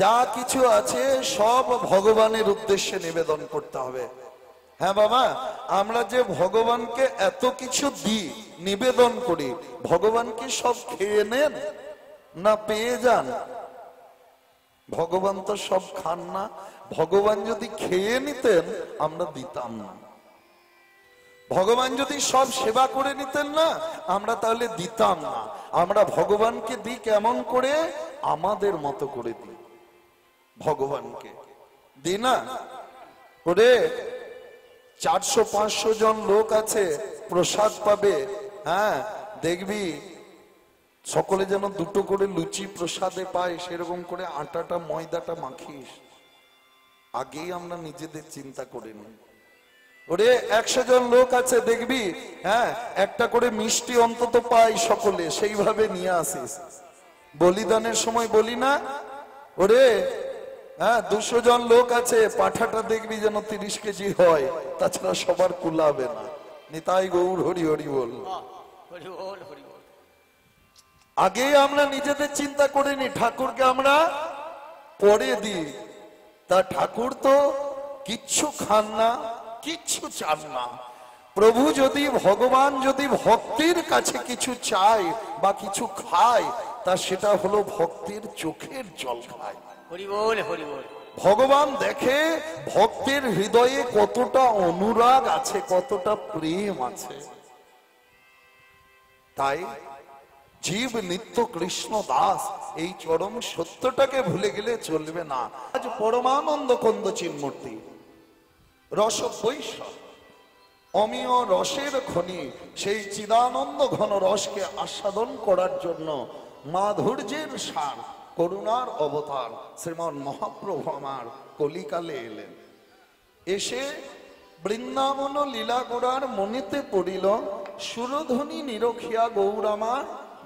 যা কিছু আছে সব ভগবানের উদ্দেশ্যে নিবেদন করতে হবে। হ্যাঁ বাবা, আমরা যে ভগবানকে এত কিছু দিই, নিবেদন করি, ভগবান কি সব খেয়ে নেন না পেয়ে যান? ভগবান তো সব খান না। ভগবান যদি খেয়ে নিতেন আমরা দিতাম না। ভগবান যদি সব সেবা করে নিতেন না আমরা তাহলে দিতাম না। আমরা ভগবানকে দিই কেমন করে? আমাদের মতো করে দিই ভগবানকে, দিই না? ওরে 400-500 জন লোক আছে, প্রসাদ পাবে। হ্যাঁ, দেখবি সকলে যেন দুটো করে লুচি প্রসাদে পায়, সেরকম করে আটাটা ময়দাটা মাখিস। আগেই আমরা নিজেদের চিন্তা করে নিই। ওরে 100 জন লোক আছে, দেখবি হ্যাঁ একটা করে মিষ্টি অন্তত পাই সকলে, সেইভাবে নিয়ে আসিস। বলিদানের সময় বলি না, ওরে হ্যাঁ 200 জন লোক আছে, পাঠাটা দেখবি যেন 30 কেজি হয়, তাছাড়া সবার কুলাবে না। নিতাই গৌর হরি হরি বল। আগে আমরা নিজেদের চিন্তা করে নি, ঠাকুরকে আমরা পরে দিই। তা ঠাকুর তো কিচ্ছু খান না, কিচ্ছু চান না। প্রভু যদি, ভগবান যদি ভক্তির কাছে কিছু চায় বা কিছু খায়, তা সেটা হলো ভক্তির চোখের জল খায়। হরি বল, হরি বল। ভগবান দেখে ভক্তের হৃদয়ে কতটা অনুরাগ আছে, কতটা প্রেম আছে। তাই জীব নিত্য কৃষ্ণ দাস, এই চরম সত্যটাকে ভুলে গেলে চলবে না। আজ পরমানন্দ কন্দ চিন্মূর্তি রস বৈশ্বর অমীয় রসের খনি, সেই চিদানন্দ ঘন রসকে আস্বাদন করার জন্য মাধুর্যের সার, করুণার অবতার শ্রীমান মহাপ্রভু আমার কলিকালে এলেন। এসে বৃন্দাবন লীলা গোড়ার মনেতে পড়িল, সুরধ্বনি নিরখিয়া গৌর আমার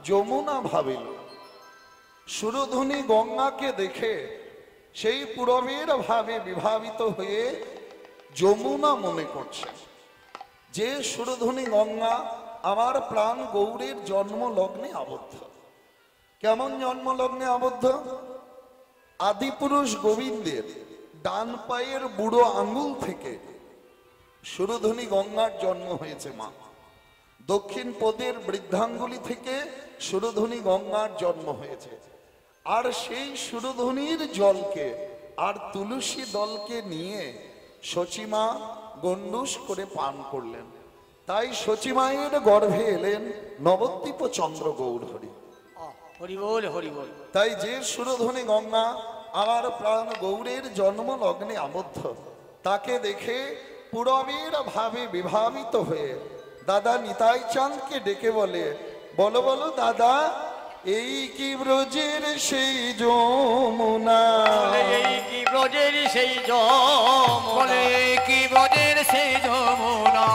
যমুনা ভাবিল। সুরধ্বনি গঙ্গাকে দেখে সেই পুরবের ভাবে বিভাবিত হয়ে যমুনা মনে করছে। যে সুরধ্বনি গঙ্গা আমার প্রাণ গৌরের জন্ম লগ্নে আবদ্ধ। কেমন জন্ম লগ্নে আবদ্ধ? আদিপুরুষ গোবিন্দের ডান পায়ের বুড়ো আঙ্গুল থেকে সুরধ্বনি গঙ্গার জন্ম হয়েছে মা। দক্ষিণ পদের বৃদ্ধাঙ্গুলি থেকে সুরধ্বনি গঙ্গার জন্ম হয়েছে। আর সেই সুরধ্বনির জলকে আর তুলসী দলকে নিয়ে সচিমা গণ্ডুষ করে পান করলেন। তাই সচিমায়ের গর্ভে এলেন নবদ্বীপ চন্দ্র গৌর হরি। হরি বল, হরি বল। তাই যে সুরধ্বনি গঙ্গা আমার প্রাণ গৌরের জন্ম লগ্নে আবদ্ধ, তাকে দেখে পুরবের ভাবে বিভাবিত হয়ে দাদা নিতাই চাঁদকে ডেকে বলে, বলো বলো দাদা, এই কি ব্রজের সেই যমুনা? এই কি ব্রজের সেই যমুনা? এই কি ব্রজের সেই যমুনা?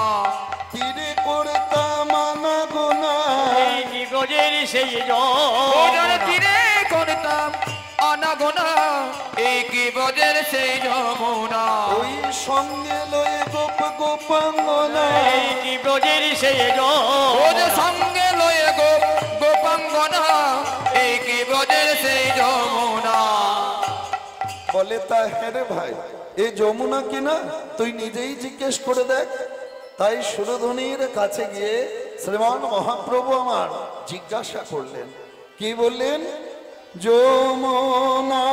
তীরে করতাম আনাগোনা। এই কি ব্রজের সেই যমুনা? তীরে করতাম আনাগোনা। এই কি ব্রজের সেই যমুনা? ওই সঙ্গে লয়ে গোপ গোপাঙ্গনা। এই কি ব্রজের সেই যমুনা? সঙ্গে লয়ে গোপাঙ্গনা। এই কি ব্রজের সেই যমুনা? বলে তা হ্যাঁ রে ভাই, এই যমুনা কিনা তুই নিজেই জিজ্ঞেস করে দেখ। তাই সুরধ্বনির কাছে গিয়ে শ্রীমান মহাপ্রভু আমার জিজ্ঞাসা করলেন, কি বললেন? যমুনা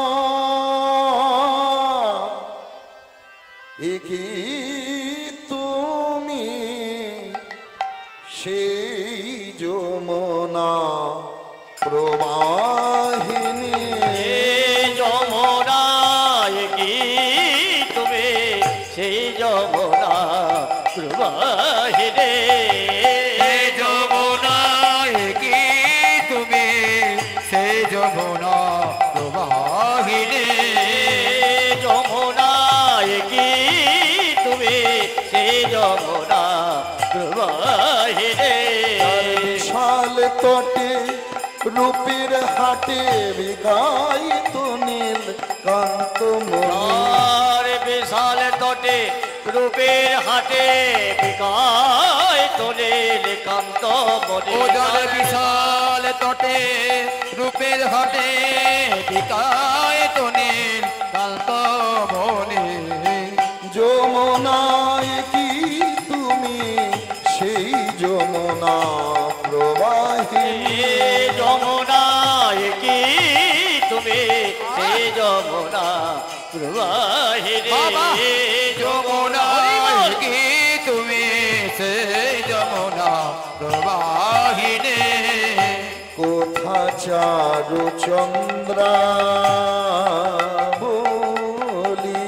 কি তুমি সেই যমুনা প্রবাহিনী? যমুনা কি তুমি সেই যমুনা প্রবাহিনী? যমুনা কি তুমি সেই যমুনা প্রবাহিনী? যমুনা কি তুমি সেই যমুনা প্রবাহিনী? বিশাল তটে রূপের হাটে বিকায়িত নীল কান্ত মনি। বিশাল তটে রূপের হাটে বিকায়িত নীল কান্ত মনি। বিশাল তটে রূপের হাটে বিকায়িত নীল যমুনা প্রবাহিনী বাবা। যমুনা কি তুমি সেই যমুনা প্রবাহিনী কোথা চারু চন্দ্রা বলি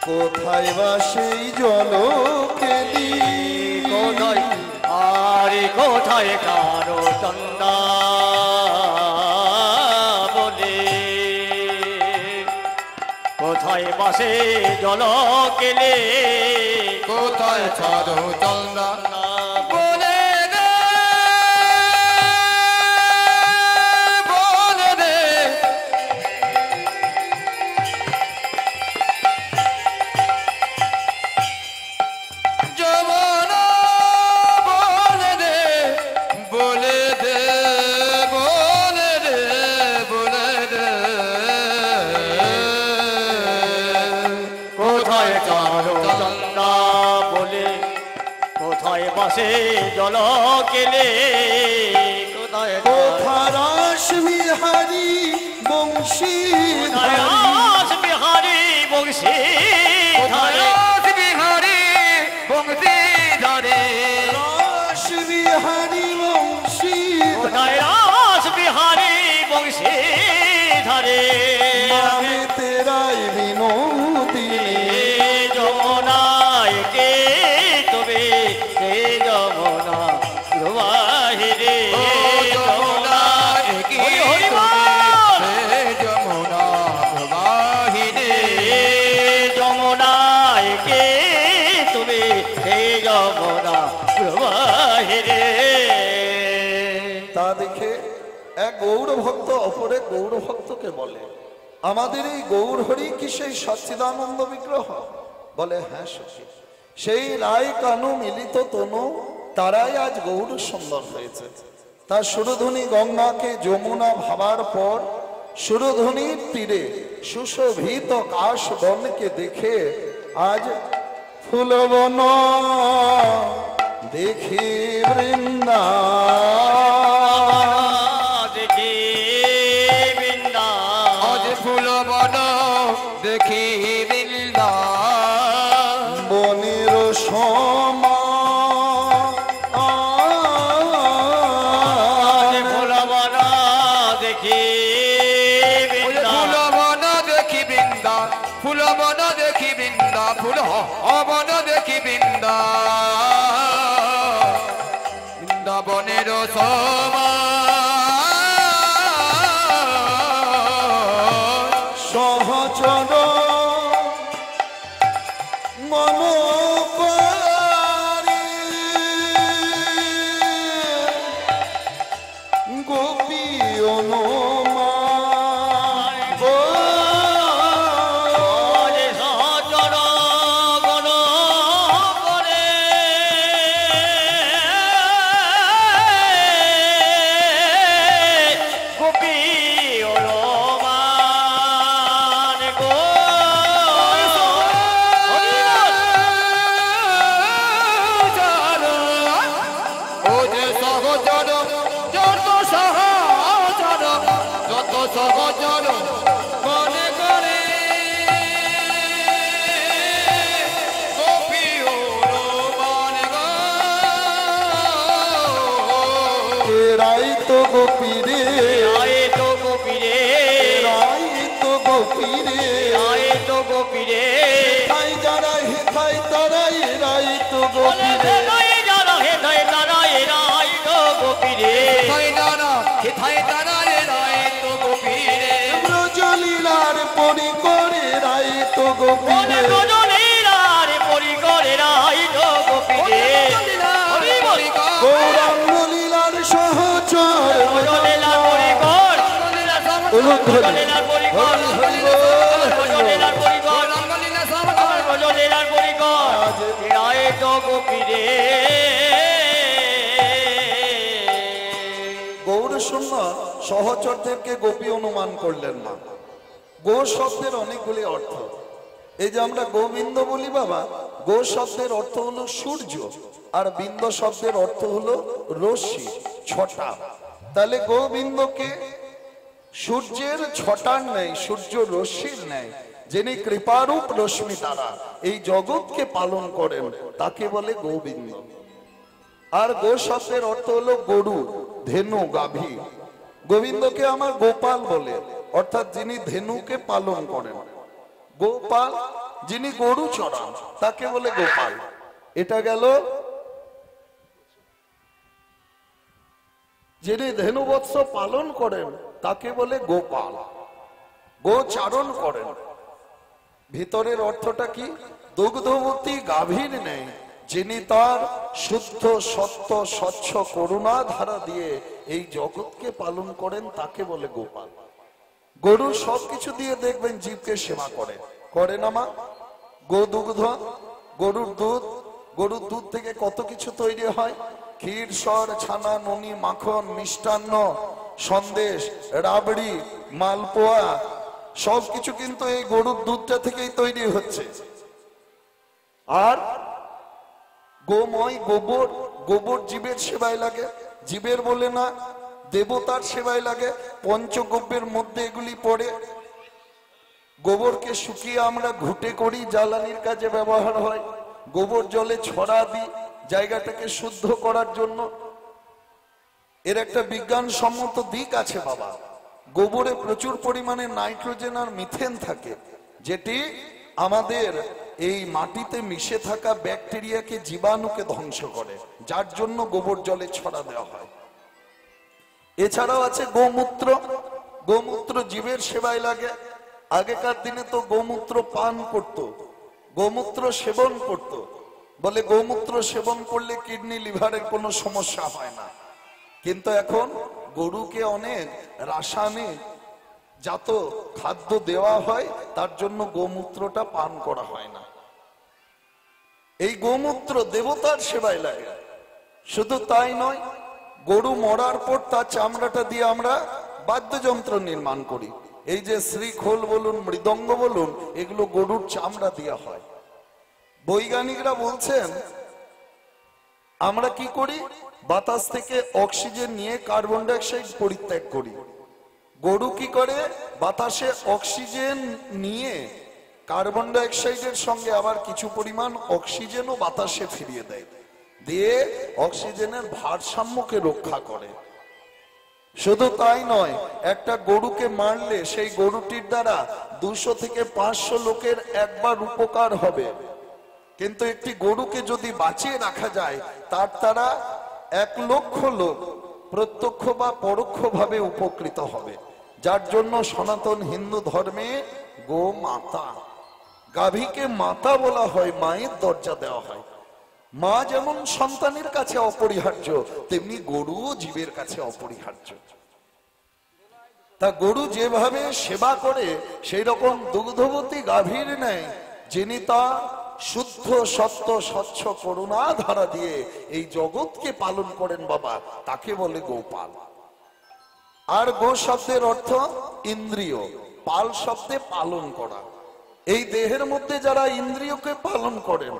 কোথায় বা সেই জল কেলি কোথায় আর কোথায় কারো চন্দা বলে কোথায় বাসে জল কেলে কোথায় সাধু চন্দা বলে দে বলে দে যমুনা বলে দে বলে দে বলে দে বলে দে কোথায় কারো চন্দা বলে কোথায় বাসে জল কেলে কোথায় কোথা রাস বিহারী বংশী রাস বিহারী বংশী রাস বিহারী বংশী ধরে রাস বিহারী বংশী কোথায় রাস বিহারী বংশী ধারে আমি তেরাই বিনোদিনী যমুনায় কে তবে হে যমুনা প্রবাহিনী যমুনায় কি হরি তুমি বল। সে যমুনা প্রবাহিনী যমুনায় কে তুমি হে যমুনা প্রবাহিনী তা দেখে এক গৌর ভক্ত অপরে গৌর ভক্তকে বলে আমাদের এই গৌর হরি কি সেই সচ্চিদানন্দ বিগ্রহ? বলে হ্যাঁ সখী, সেই রায় কানু মিলিত তনু তারাই আজ গৌর সুন্দর হয়েছে। তার সুরধ্বনি গঙ্গাকে যমুনা ভাবার পর সুরধ্বনির তীরে সুশোভিত কাশ বনকে দেখে আজ ফুলবন দেখি বৃন্দা দেখি বৃন্দা আজ ফুল বন দেখি বৃন্দা বনের সমা ফুলবনা দেখি বৃন্দা ফুল বন দেখি বৃন্দা ফুল বন দেখি বৃন্দা ফুল বন দেখি বৃন্দা বৃন্দাবনের সমা সহচর মন পারে গোপী অনুমান যে সচর গণ করে গোপী রমান গো ও যে সহচর যত সহচর যত সহচর মনে করে গোপী ও রোমান গো। রাই তো গোপী রে আয়ে তো গোপী রে রাই তো গোপী রে আয়ে তো গোপী রে তাই যারা হে তাই তারাই রাই তো গোপী রে থাই দানা হে থাই দানা রে রায় তো গোপী রে ব্রজলীলার পরি করে রাই তো গোপী রে গৌরাঙ্গ লীলার সহচর গৌর শূন্য সহচরদেরকে গোপী অনুমান করলেন না। গো শব্দের অনেকগুলি অর্থ। এই যে আমরা গোবিন্দ বলি বাবা, গো শব্দের অর্থ হলো সূর্য, আর বিন্দ শব্দের অর্থ হলো রশ্মি, ছটা। তাহলে গোবিন্দকে সূর্যের ছটার নেই, সূর্য রশ্মির নেই, যিনি কৃপারূপ রশ্মি দ্বারা এই জগৎকে পালন করেন তাকে বলে গোবিন্দ। আর গো শব্দের অর্থ হলো গরু, ধেনু, গাভী। গোবিন্দকে আমার গোপাল বলে, অর্থাৎ যিনি ধেনুকে পালন করেন। গোপাল যিনি গরু চড়ান তাকে বলে গোপাল। এটা গেল যিনি ধেনু বৎস পালন করেন তাকে বলে গোপাল, গোচারণ করেন। ভিতরের অর্থটা কি? দুগ্ধবতী গাভীর নেই, যিনি তার শুদ্ধ সত্য স্বচ্ছ করুণা ধারা দিয়ে এই জগৎকে পালন করেন তাকে বলে গোপাল। গরু সবকিছু দিয়ে দেখবেন জীবকে সেবা করে না মা? গোদুগ্ধ, গরুর দুধ, গরুর দুধ থেকে কত কিছু তৈরি হয়, ক্ষীর, সর, ছানা, ননি, মাখন, মিষ্টান্ন, সন্দেশ, রাবড়ি, মালপোয়া, সবকিছু কিন্তু এই গরুর দুধটা থেকেই তৈরি হচ্ছে। আর গোময়, গোবর, গোবর জীবের সেবায় লাগে, জীবের বলে না দেবতার সেবায় লাগে। পঞ্চগব্যের মধ্যে এগুলি পড়ে। গোবরকে শুকিয়ে আমরা ঘুটে করি, জ্বালানির কাজে ব্যবহার হয়। গোবর জলে ছড়া দিই জায়গাটাকে শুদ্ধ করার জন্য। এর একটা বিজ্ঞানসম্মত দিক আছে বাবা। গোবরে প্রচুর পরিমাণে নাইট্রোজেন আর মিথেন থাকে, যেটি আমাদের এই মাটিতে মিশে থাকা ব্যাকটেরিয়াকে, জীবাণুকে ধ্বংস করে, যার জন্য গোবর জলে ছড়া দেওয়া হয়। এছাড়াও আছে গোমূত্র। গোমূত্র জীবের সেবায় লাগে। আগেকার দিনে তো গোমূত্র পান করত, গোমূত্র সেবন করত, বলে গোমূত্র সেবন করলে কিডনি লিভারের কোনো সমস্যা হয় না। কিন্তু এখন গরুকে অনেক রাসায়নিক জাত খাদ্য দেওয়া হয়, তার জন্য গোমূত্রটা পান করা হয় না। এই গোমূত্র দেবতার সেবায় লাগে। শুধু তাই নয়, গরু মরার পর তার চামড়াটা দিয়ে আমরা বাদ্যযন্ত্র নির্মাণ করি। এই যে শ্রীখোল বলুন, মৃদঙ্গ বলুন, এগুলো গরুর চামড়া দেওয়া হয়। বৈজ্ঞানিকরা বলছেন আমরা কি করি, বাতাস থেকে অক্সিজেন নিয়ে কার্বন ডাই অক্সাইড পরিত্যাগ করি। গরু কি করে, বাতাসে অক্সিজেন নিয়ে কার্বন ডাই অক্সাইডের সঙ্গে আবার কিছু পরিমাণ অক্সিজেনও বাতাসে ফিরিয়ে দেয়, দিয়ে অক্সিজেনের ভারসাম্যকে রক্ষা করে। শুধু তাই নয়, একটা গরুকে মারলে সেই গরুটির দ্বারা 200 থেকে 500 লোকের একবার উপকার হবে। কিন্তু একটি গরুকে যদি বাঁচিয়ে রাখা যায়, তার দ্বারা 1 লক্ষ লোক প্রত্যক্ষ বা পরোক্ষ ভাবে উপকৃত হবে। যার জন্য সনাতন হিন্দু ধর্মে গো মাতা, গাভীকে মাতা বলা হয়, মায়ের দরজা দেওয়া হয়। মা যেমন সন্তানের কাছে অপরিহার্য, তেমনি গরুও জীবের কাছে অপরিহার্য। তা গরু যেভাবে সেবা করে, সেই রকম দুগ্ধবতী গাভীর নেয়, যিনি তা শুদ্ধ সত্য স্বচ্ছ করুণা ধারা দিয়ে এই জগৎকে পালন করেন বাবা, তাকে বলে গোপাল। আর গো শব্দের অর্থ ইন্দ্রিয়, পাল শব্দে পালন করা। এই দেহের মধ্যে যারা ইন্দ্রিয়কে পালন করেন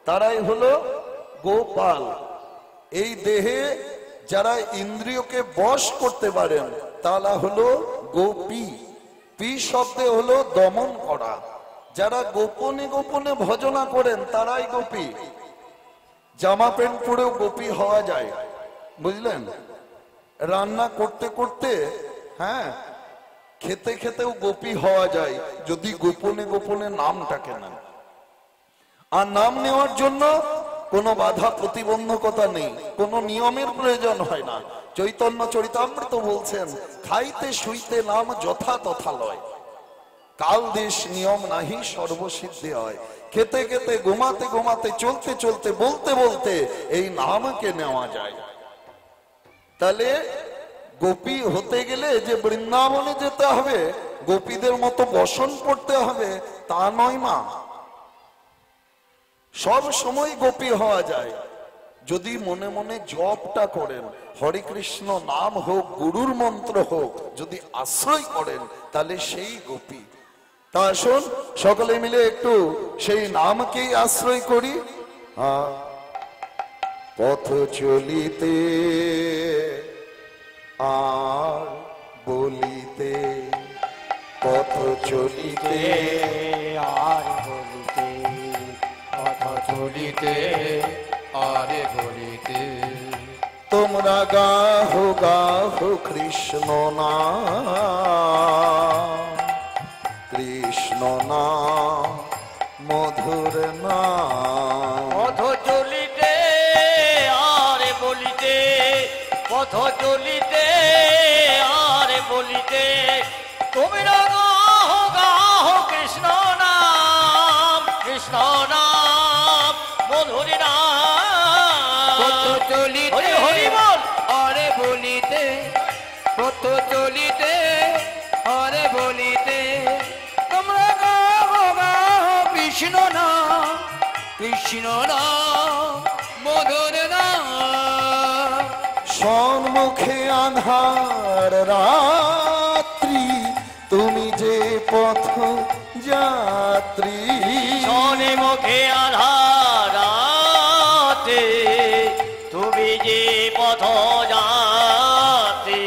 তারাই হলো গোপাল। এই দেহে যারা ইন্দ্রিয়কে বশ করতে পারেন তারা হলো গোপী। পি শব্দে হলো দমন করা। যারা গোপনে গোপনে ভজনা করেন তারাই গোপী। জামা প্যান্ট পরেও গোপী হওয়া যায়, বুঝলেন? রান্না করতে করতে, হ্যাঁ, খেতে খেতেও গোপী হওয়া যায়, যদি গোপনে গোপনে নামটাকে নেন। আর নাম নেওয়ার জন্য কোনো বাধা প্রতিবন্ধকতা নেই, কোনো নিয়মের প্রয়োজন হয় না। চৈতন্য চরিতামৃত বলছেন, খাইতে শুইতে নাম যথা তথা লয়, কাল দেশ নিয়ম নাহি সর্বসিদ্ধি হয়। খেতে খেতে, ঘুমাতে ঘুমাতে, চলতে চলতে, বলতে বলতে এই নামকে নেওয়া যায়। তাহলে গোপী হতে গেলে যে বৃন্দাবনে যেতে হবে, গোপীদের মতো বসন পড়তে হবে তা নয় মা। সব সময় গোপী হওয়া যায় যদি মনে মনে জপটা করেন। হরে কৃষ্ণ নাম হোক, গুরুর মন্ত্র হোক, যদি আশ্রয় করেন তাহলে সেই গোপী। তা আসুন সকলে মিলে একটু সেই নামকেই আশ্রয় করি। পথ চলিতে আর বলিতে পথ চলিতে আর বলিতে কথা চলিতে আরে বলিতে তোমরা গাহো গাহো কৃষ্ণ নাম, কৃষ্ণ নাম মধুর নাম। পথ চলিতে আর বলিতে পথ চলিতে আর বলিতে তোমরা গাহো গাহো কৃষ্ণ নাম, কৃষ্ণ নাম মধুর নাম। পথ চলিতে হরি হরি বল। আরে বলিতে পথ চলিতে আরে বলিতে তোমরা গাও গাও কৃষ্ণ নাম, কৃষ্ণ নাম মধুর নাম। সম্মুখে আন্ধার রাত্রি, তুমি যে পথ যাত্রী। শোনে মুখে আধারাতে তুমি যে পথ যাত্রী।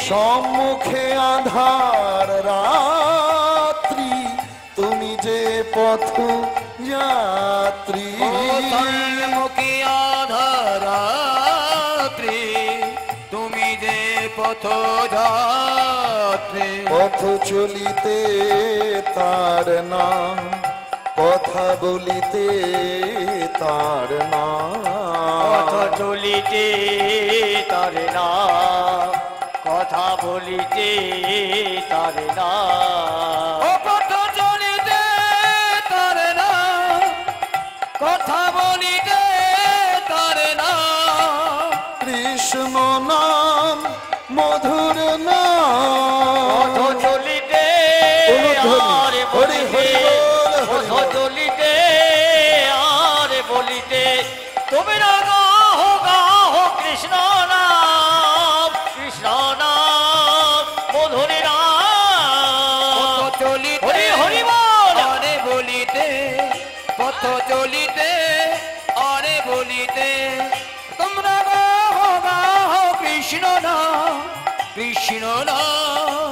সম্মুখে আধার রাত্রি, তুমি যে পথ যাত্রী। মুখে আধারাত্রি তুমি যে পথ যাত্রী। পথ চলিতে তার নাম, কথা বলিতে তার পথ নাম। চলিতে তার নাম, কথা বলিতে তার নাম। ও পথ চলিতে তার নাম, কথা বলিতে তার নাম। কৃষ্ণ নাম মধুর নাম। পথ চলিতে আর হরি হরি বলিতে বল, হরি পথ বল। চলিতে আর বলিতে তোমরা গাহো গাহো কৃষ্ণ নাম, কৃষ্ণ নাম মধুর নাম। পথ চলিতে হরি হরি বল। আরে বলিতে পথ চলিতে আরে বলিতে তোমরা গাও গাও কৃষ্ণ নাম, কৃষ্ণ নাম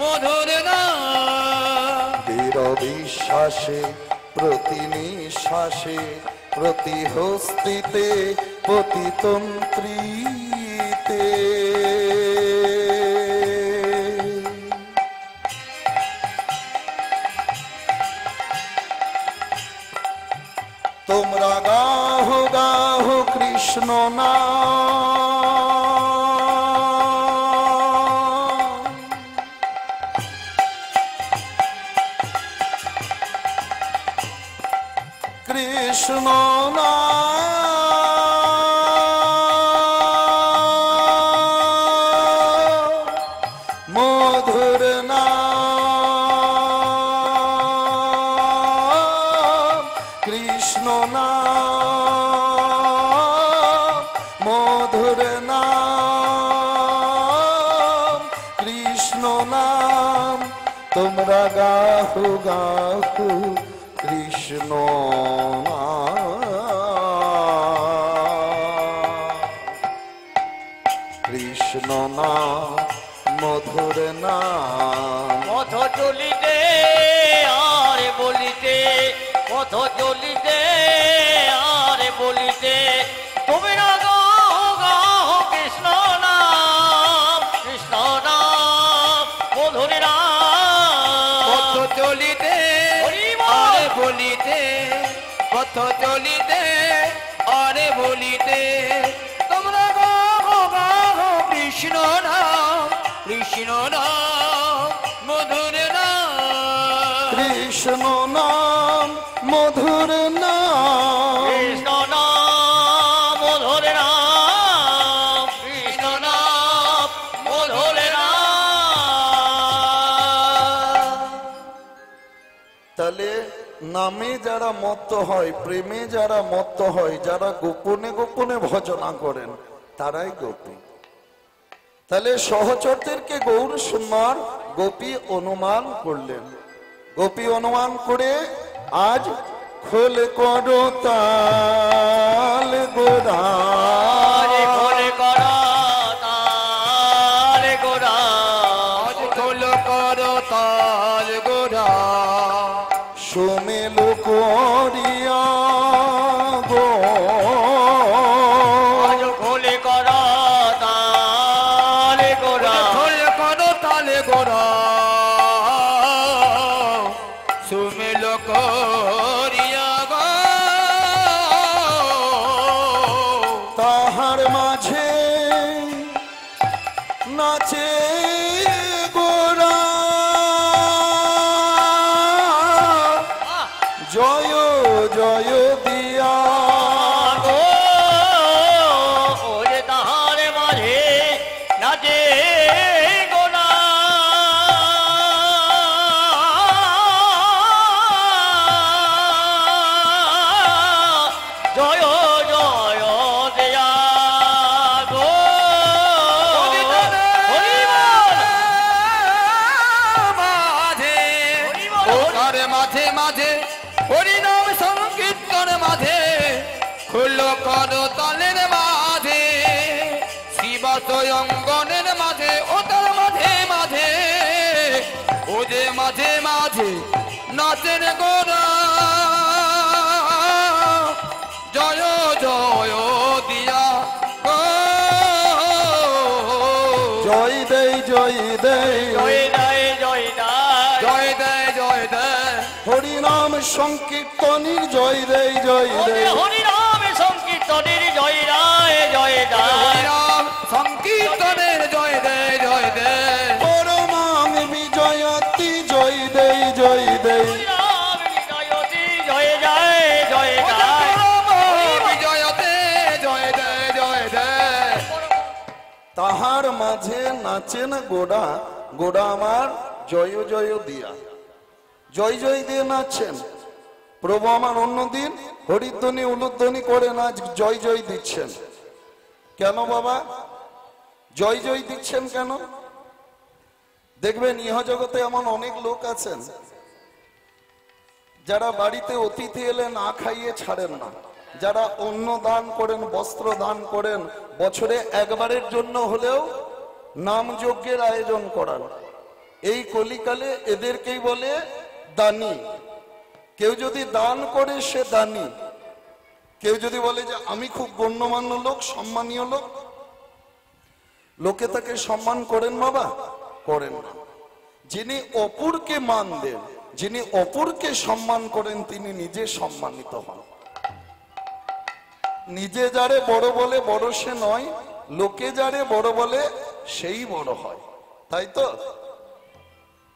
মধুর নাম। দৃঢ় বিশ্বাসে প্রতি নিঃশ্বাসে, প্রতি হস্তিতে প্রতিতন্ত্রীতে। তোমরা গাহো গাহো কৃষ্ণ নাম, কৃষ্ণ নাম মধুর নাম, কৃষ্ণ নাম মধুর নাম, কৃষ্ণ নাম। তোমরা গাহো গাহো কৃষ্ণ নাম, কৃষ্ণ নাম মধুর নাম। পথ চলিতে আর বলিতে পথ চলিতে আর বলিতে তোমরা গাহো গাহো কৃষ্ণ নাম, কৃষ্ণ নাম মধুর নাম। পথ চলিতে হরি বল। আরে বলিতে পথ চলিতে আরে বলিতে তোমরা গাও গাও কৃষ্ণ নাম, কৃষ্ণ নাম মধুর নাম। কৃষ্ণ নাম মধুর নাম, কৃষ্ণ নাম মধুর নাম, কৃষ্ণ নাম মধুর নাম। তাহলে নামে যারা মত্ত হয়, প্রেমে যারা মত্ত হয়, যারা গোপনে গোপনে ভজনা করেন, তারাই গোপী। তাহলে সহচরদেরকে গৌর সুন্দর গোপী অনুমান করলেন। গোপী অনুমান করে আজ খোল করো তাল গোরা, আরে খোল করো তাল তাল গোড়া সুমেল করিয়া গো আজ খোলে করা তালে গোরা খোল করো তালে গোড়া সুমেল করিয়া গো তাহার মাঝে নাচে গোরা জয় জয় দিয়া গো ওরে তাহার মাঝে নাচে গোনা জয় জয় দেয়া গো হরি বল মাঝে ওর মাঝে মাঝে হরিনাম সংকীর্তন মাঝে খুল কর তালের মাঝে শিবাত অঙ্গনের মাঝে ও তার মাঝে মাঝে ও যে মাঝে মাঝে নাচের গোরা জয় জয় দিয়া গো জয় দেই জয় দেই জয় দায় জয় দায় জয় দেয় জয় দেয় হরিনাম সংকীর্তনীর জয় দেই জয় দেই হরি রাম সংকীর্তনের জয় রায় জয় দায় হরিনাম সংকীর্তনের জয় দেয় জয় দেয় পরমাং বিজয়তি জয় দেই জয় দেই রাম বিজয়তি জয় জয় জয় দায় বিজয়তে জয় দেয় জয় দেয় তাহার মাঝে নাচেন গোড়া গোড়া আমার জয় জয় দিয়া জয় জয় দিয়ে নাচছেন প্রভু আমার অন্যদিন হরিধ্বনি উলুধ্বনি করে নাচ জয় জয় দিচ্ছেন কেন বাবা জয় জয় দিচ্ছেন কেন দেখবেন ইহ জগতে এমন অনেক লোক আছেন যারা বাড়িতে অতিথি এলে না খাইয়ে ছাড়েন না, যারা অন্ন দান করেন, বস্ত্র দান করেন, বছরে একবারের জন্য হলেও নাম যজ্ঞের আয়োজন করান, এই কলিকালে এদেরকেই বলে দানী। কেউ যদি দান করে সে দানী, কেউ যদি বলে যে আমি খুব গণ্যমান্য লোক, সম্মানীয় লোক, লোকে তাকে সম্মান করেন বাবা? করেন না। যিনি অপরকে মান দেন, যিনি অপরকে সম্মান করেন, তিনি নিজে সম্মানিত হন। নিজে যারে বড় বলে বড় সে নয়, লোকে যারে বড় বলে সেই বড় হয়, তাই তো?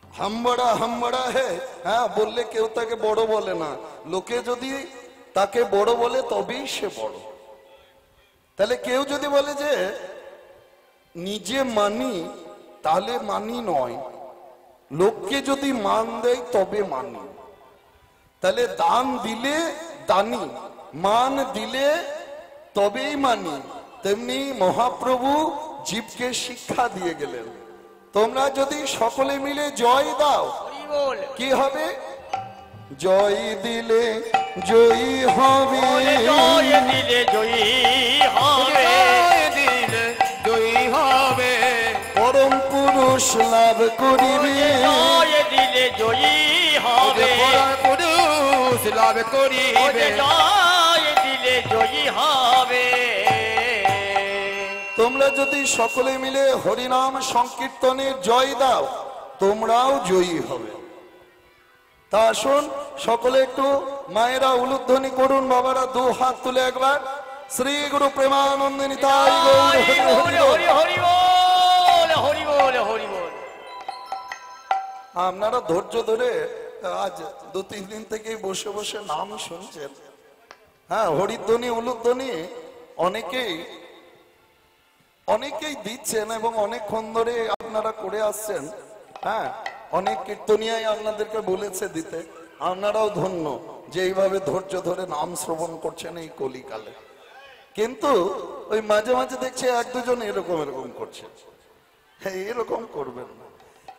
হাম্বড়া হাম্বড়া হে, হ্যাঁ বললে কেউ তাকে বড় বলে না, লোকে যদি তাকে বড় বলে তবেই সে বড়। তাহলে কেউ যদি বলে যে নিজে মানি, তাহলে মানি নয়, লোককে যদি মান দেয় তবে মানি। তাহলে দান দিলে দানি, মান দিলে তবেই মানি। তেমনি মহাপ্রভু জীবকে শিক্ষা দিয়ে গেলেন, তোমরা যদি সকলে মিলে জয় দাও, কি হবে? জয় দিলে জয়ী হবে, জয় দিলে জয়ী হবে, দিলে জয়ী হবে, পরম পুরুষ লাভ করিবে। জয় দিলে জয়ী হবে, পুরুষ লাভ করিবে, জয় দিলে জয়ী হবে। তোমরা যদি সকলে মিলে হরিনাম সংকীর্তনে জয় দাও, তোমরাও জয়ী হবে। তা আসুন সকলে একটু মায়েরা উলুধ্বনি করুন, বাবারা দু হাত তুলে একবার শ্রী গুরু প্রেমানন্দে নিতাই গৌর হরি হরি বল। হরি হরি বল, হরি বল, হরি বল। আপনারা ধৈর্য ধরে আজ 2-3 দিন থেকেই বসে বসে নাম শুনছেন। হ্যাঁ, হরিধ্বনি উলুধ্বনি অনেকেই দিচ্ছেন এবং অনেকক্ষণ ধরে আপনারা করে আসছেন। হ্যাঁ, অনেক কীর্তনিয়াই আপনাদেরকে বলেছে দিতে, আপনারাও ধন্য যে এইভাবে ধৈর্য ধরে নাম শ্রবণ করছেন এই কলিকালে। কিন্তু ওই মাঝে মাঝে দেখছে 1-2 এরকম করছে। হ্যাঁ, এরকম করবেন না।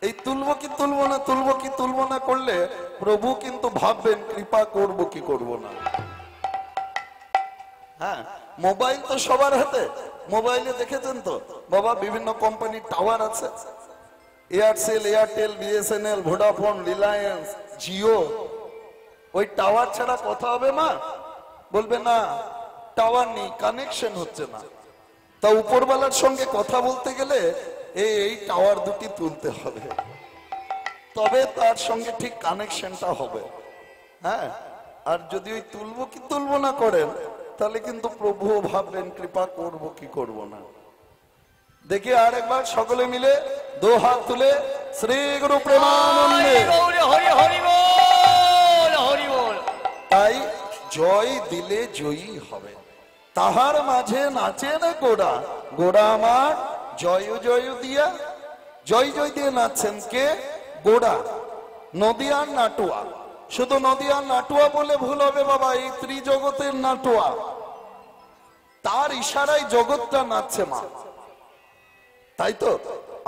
এই তুলবো কি তুলবো না, তুলবো কি তুলবো না করলে প্রভু কিন্তু ভাববেন কৃপা করব কি করব না। হ্যাঁ, মোবাইল তো সবার হাতে, মোবাইলে দেখেছেন তো বাবা বিভিন্ন কোম্পানির টাওয়ার আছে, Aircel, Airtel, BSNL, Vodafone, Reliance, Jio, ওই টাওয়ার ছাড়া কথা হবে মা? বলবে না, টাওয়ার নেই, কানেকশন হচ্ছে না। তা উপরওয়ালার সঙ্গে কথা বলতে গেলে এই টাওয়ার দুটি তুলতে হবে, তবে তার সঙ্গে ঠিক কানেকশনটা হবে। হ্যাঁ, আর যদি ওই তুলবো কি তুলবো না করেন, তাহলে কিন্তু প্রভুও ভাববেন কৃপা করব কি করব না। দেখি আর একবার সকলে মিলে দু হাত তুলে শ্রী গুরু প্রেমানন্দে। হরি হরি বল, হরি বল। তাই জয় দিলে জয়ী হবে। তাহার মাঝে নাচে না গোড়া, গোড়া আমার জয় জয় দিয়া, জয় জয় দিয়ে নাচছেন কে? গোড়া, নদিয়ার নাটুয়া। শুধু নদিয়ার নাটুয়া বলে ভুল হবে বাবা, এই ত্রিজগতের নাটুয়া। তার ইশারায় জগৎটা নাচছে মা। তাই তো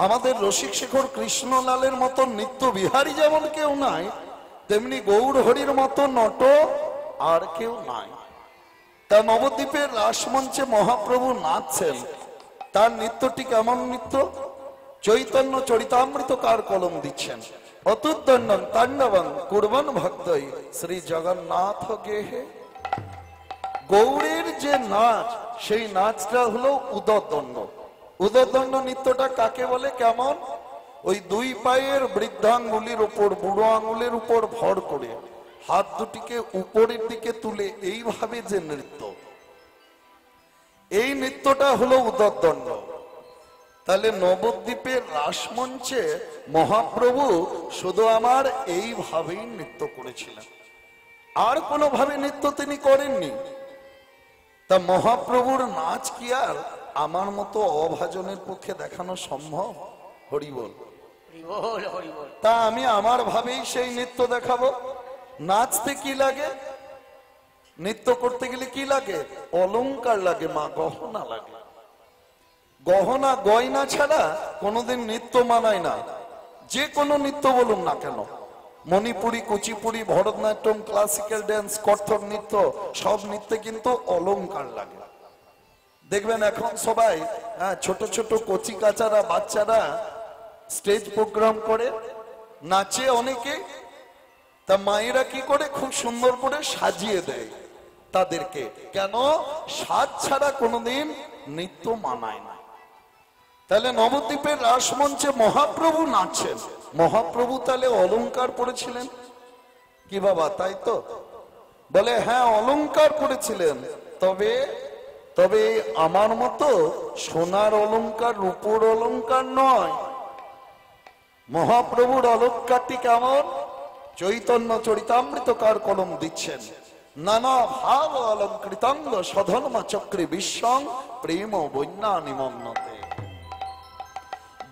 আমাদের রসিক শেখর কৃষ্ণলালের মতো নিত্য বিহারী যেমন কেউ নাই, তেমনি গৌর হরির মতো নট আর কেউ নাই। তা নবদ্বীপের রাসমঞ্চে মহাপ্রভু নাচছেন, তার নৃত্যটি কেমন নৃত্য? চৈতন্য চরিতামৃত কার কলম দিচ্ছেন, অতুদ্দণ্ডং তাণ্ডবং কুর্বন ভক্তই শ্রী জগন্নাথ গেহে। গৌরের যে নাচ, সেই নাচটা হলো উদদণ্ড। উদদণ্ড নৃত্যটা কাকে বলে? কেমন? ওই দুই পায়ের বৃদ্ধাঙ্গুলির উপর, বুড়ো আঙ্গুলের উপর ভর করে হাত দুটিকে উপরের দিকে তুলে এইভাবে যে নৃত্য, এই নৃত্যটা হলো উদদণ্ড। তাহলে নবদ্বীপের রাসমঞ্চে মহাপ্রভু শুধু আমার এইভাবেই নৃত্য করেছিলেন, আর কোনোভাবে নৃত্য তিনি করেননি। তা মহাপ্রভুর নাচ কি আর আমার মতো অভাজনের পক্ষে দেখানো সম্ভব? হরি বল। তা আমি আমার ভাবেই সেই নৃত্য দেখাবো। নাচতে কি লাগে? নৃত্য করতে গেলে কি লাগে? অলংকার লাগে মা, গহনা লাগে। গহনা গয়না ছাড়া কোনোদিন নৃত্য মানায় না। যে কোনো নৃত্য বলুন না কেন, মণিপুরি, কুচিপুরি, ভরতনাট্যম, ক্লাসিক্যাল ড্যান্স, কত্থক নৃত্য, সব নৃত্যে কিন্তু অলংকার লাগে। দেখবেন এখন সবাই ছোট ছোট কচি কাচারা বাচ্চারা স্টেজ প্রোগ্রাম করে, নাচে অনেকে। তা মায়েরা কি করে? খুব সুন্দর করে সাজিয়ে দেয় তাদেরকে। কেন? সাজ ছাড়া কোনোদিন নৃত্য মানায় না। তাহলে নবদ্বীপের রাসমঞ্চে মহাপ্রভু নাচছেন, মহাপ্রভু তাহলে অলংকার পড়েছিলেন কি বাবা? তাই তো বলে, হ্যাঁ অলংকার পড়েছিলেন। তবে তবে আমার মতো সোনার অলংকার, রূপোর অলংকার নয়। মহাপ্রভুর অলংকারটি কেমন? চৈতন্য চরিতামৃত কার কলম দিচ্ছেন, নানা ভাব অলঙ্কৃতাঙ্গ সধর্ম চক্রে বিশ্বং প্রেম বন্যা নিমন্নতে।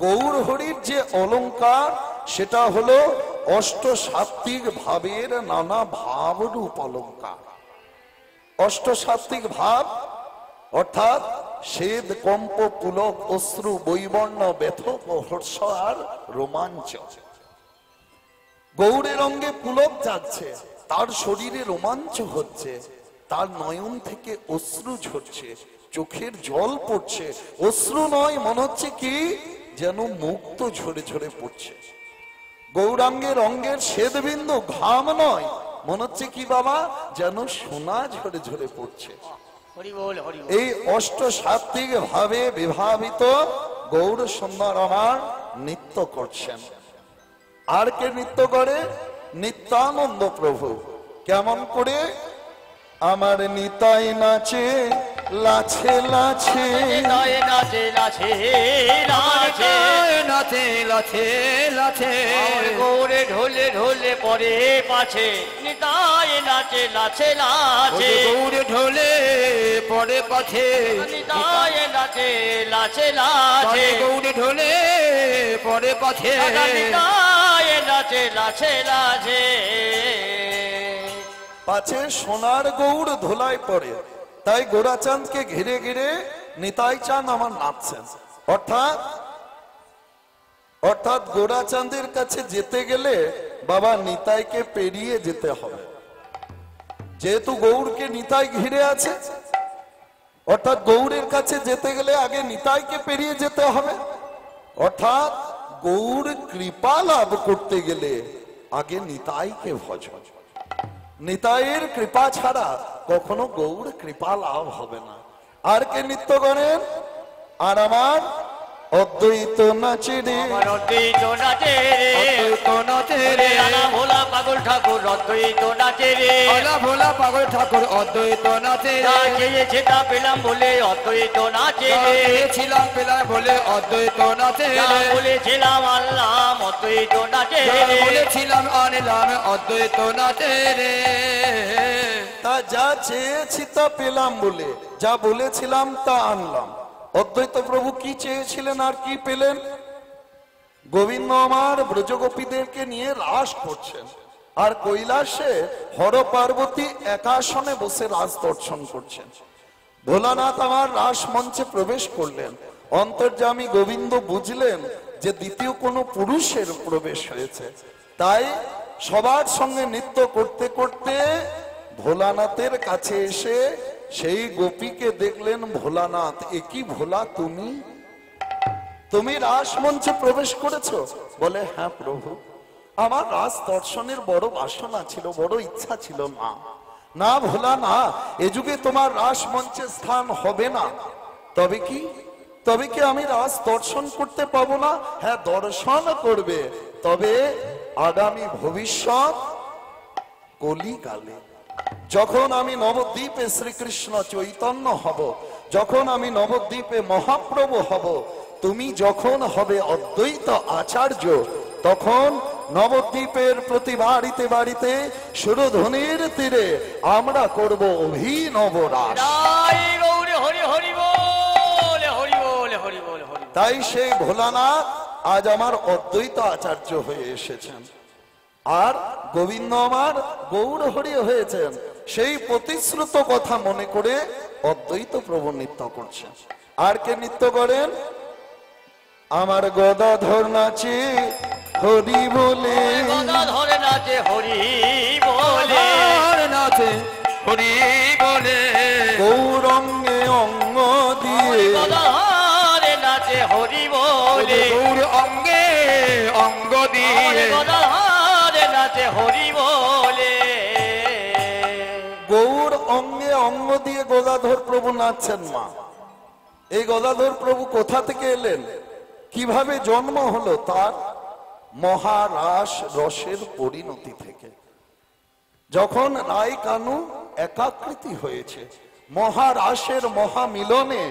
গৌর হরির যে অলংকার, সেটা হলো অষ্টসাত্ত্বিক ভাবের নানা ভাব রূপ অলংকার। অষ্টসাত্ত্বিক ভাব অর্থাৎ শ্বেদ, কম্প, পুলক, অশ্রু, বৈবর্ণ, ব্যথক, হর্ষ আর রোমাঞ্চ। গৌরের অঙ্গে পুলক যাচ্ছে, তার শরীরে রোমাঞ্চ হচ্ছে, তার নয়ন থেকে অশ্রু ঝরছে, চোখের জল পড়ছে। অশ্রু নয়, মনে হচ্ছে কি যেন মুক্ত ঝরে ঝরে পড়ছে। গৌরাঙ্গের অঙ্গের শ্বেদবিন্দু ঘাম নয়, মনে হচ্ছে কি বাবা যেন সোনা ঝরে ঝরে পড়ছে। এই অষ্টসাত্ত্বিক ভাবে বিভাবিত গৌর সুন্দর আমার নৃত্য করছেন। আর কে নৃত্য করে? নিত্যানন্দ প্রভু। কেমন করে? আমার নিতাই নাচে লাছে লাছে, নাচে নাচে নাচে নাচে নাচে লাচে লাচে, গৌরে ঢোলে ঢোলে পরে পাছে, নিতাই নাচে নাচে নাচে, গৌরে ঢোলে পরে পাছে, নিতাই নাচে নাচে নাচে, গৌরে ঢোলে পরে পাছে, নিতাই নাচে নাচে নাচে। পাছে সোনার গৌর ধোলায় পড়ে, তাই গোরাচাঁদকে ঘিরে ঘিরে নিতাই চাঁদ আমার নাচছেন। অর্থাৎ গোরাচাঁদের কাছে যেতে গেলে বাবা নিতাইকে পেরিয়ে যেতে হবে। যেহেতু গৌরকে নিতাই ঘিরে আছে, অর্থাৎ গৌরের কাছে যেতে গেলে আগে নিতাইকে পেরিয়ে যেতে হবে। অর্থাৎ গৌর কৃপা লাভ করতে গেলে আগে নিতাইকে ভজ। নিতাইয়ের কৃপা ছাড়া কখনো গৌর কৃপা লাভ হবে না। আর কে নৃত্য করেন? আর আমার অদ্বৈত নাচে রে, আমার অদ্বৈত নাচে রে, অদ্বৈত নাচে রে, আলা ভোলা পাগল ঠাকুর অদ্বৈত নাচে রে, আলা ভোলা পাগল ঠাকুর অদ্বৈত নাচে রে, যা চেয়েছে তা পেলাম বলে অদ্বৈত নাচে রে, ছিলাম পেলাম বলে অদ্বৈত নাচে যা রে, বলেছিলাম আল্লাহ অদ্বৈত নাচে যা রে, বলেছিলাম আনলাম অদ্বৈত নাচে রে। তা যা চেয়েছি তা পেলাম বলে, যা বলেছিলাম তা আনলাম। অদ্বৈত প্রভু কি চেয়েছিলেন আর কি পেলেন? গোবিন্দ আমার ব্রজগোপীদেরকে নিয়ে রাস করছেন, আর কৈলাসে হর পার্বতী একাসনে বসে রাস দর্শন করছেন। ভোলানাথ আমার রাস মঞ্চে প্রবেশ করলেন। অন্তর্যামী গোবিন্দ বুঝলেন যে দ্বিতীয় কোনো পুরুষের প্রবেশ হয়েছে, তাই সবার সঙ্গে নৃত্য করতে করতে ভোলানাথের কাছে এসে সেই গোপীকে দেখলেন। ভোলানাথ, এ কি ভোলা, তুমি রাস মঞ্চে প্রবেশ করেছো? বলে, হ্যাঁ প্রভু, আমার রাস দর্শনের বড় বাসনা ছিল, বড় ইচ্ছা ছিল। না না ভোলা না, এ যুগে তোমার রাস মঞ্চে স্থান হবে না। তবে কি আমি রাস দর্শন করতে পাবো না? হ্যাঁ, দর্শন করবে, তবে আগামী ভবিষ্যৎ কলিকালে, যখন আমি নবদ্বীপে শ্রীকৃষ্ণ চৈতন্য হব, যখন আমি নবদ্বীপে মহাপ্রভু হব, তুমি যখন হবে অদ্বৈত আচার্য, তখন নবদ্বীপের প্রতি বাড়িতে বাড়িতে সুরধ্বনির তীরে আমরা করব অভিনব রাস। জয় গৌরে হরি হরি বল, হরি বল, হরি বল, হরি বল। তাই সেই ভোলানাথ আজ আমার অদ্বৈত আচার্য হয়ে এসেছেন, আর গোবিন্দ আমার গৌর হরি হয়েছেন। সেই প্রতিশ্রুত কথা মনে করে অদ্বৈত প্রভু নৃত্য করছেন। আর কে নৃত্য করেন? আমার গদাধর নাচে হরি বলে, গদাধর নাচে হরি বলে, নাচে হরি বলে, গৌরঙ্গে অঙ্গ দিয়ে, গদাধর নাচে হরি বলে, গৌর অঙ্গে অঙ্গ দিয়ে, গদাধর নাচে হরি বলে। গৌর অঙ্গে অঙ্গ দিয়ে গদাধর প্রভু নাচছেন। মা, এই গদাধর প্রভু কোথা থেকে এলেন, কিভাবে জন্ম হলো তার? মহারাস রসের পরিণতি থেকে। যখন রায় কানু একাকৃতি হয়েছে, মহারাসের মহামিলনে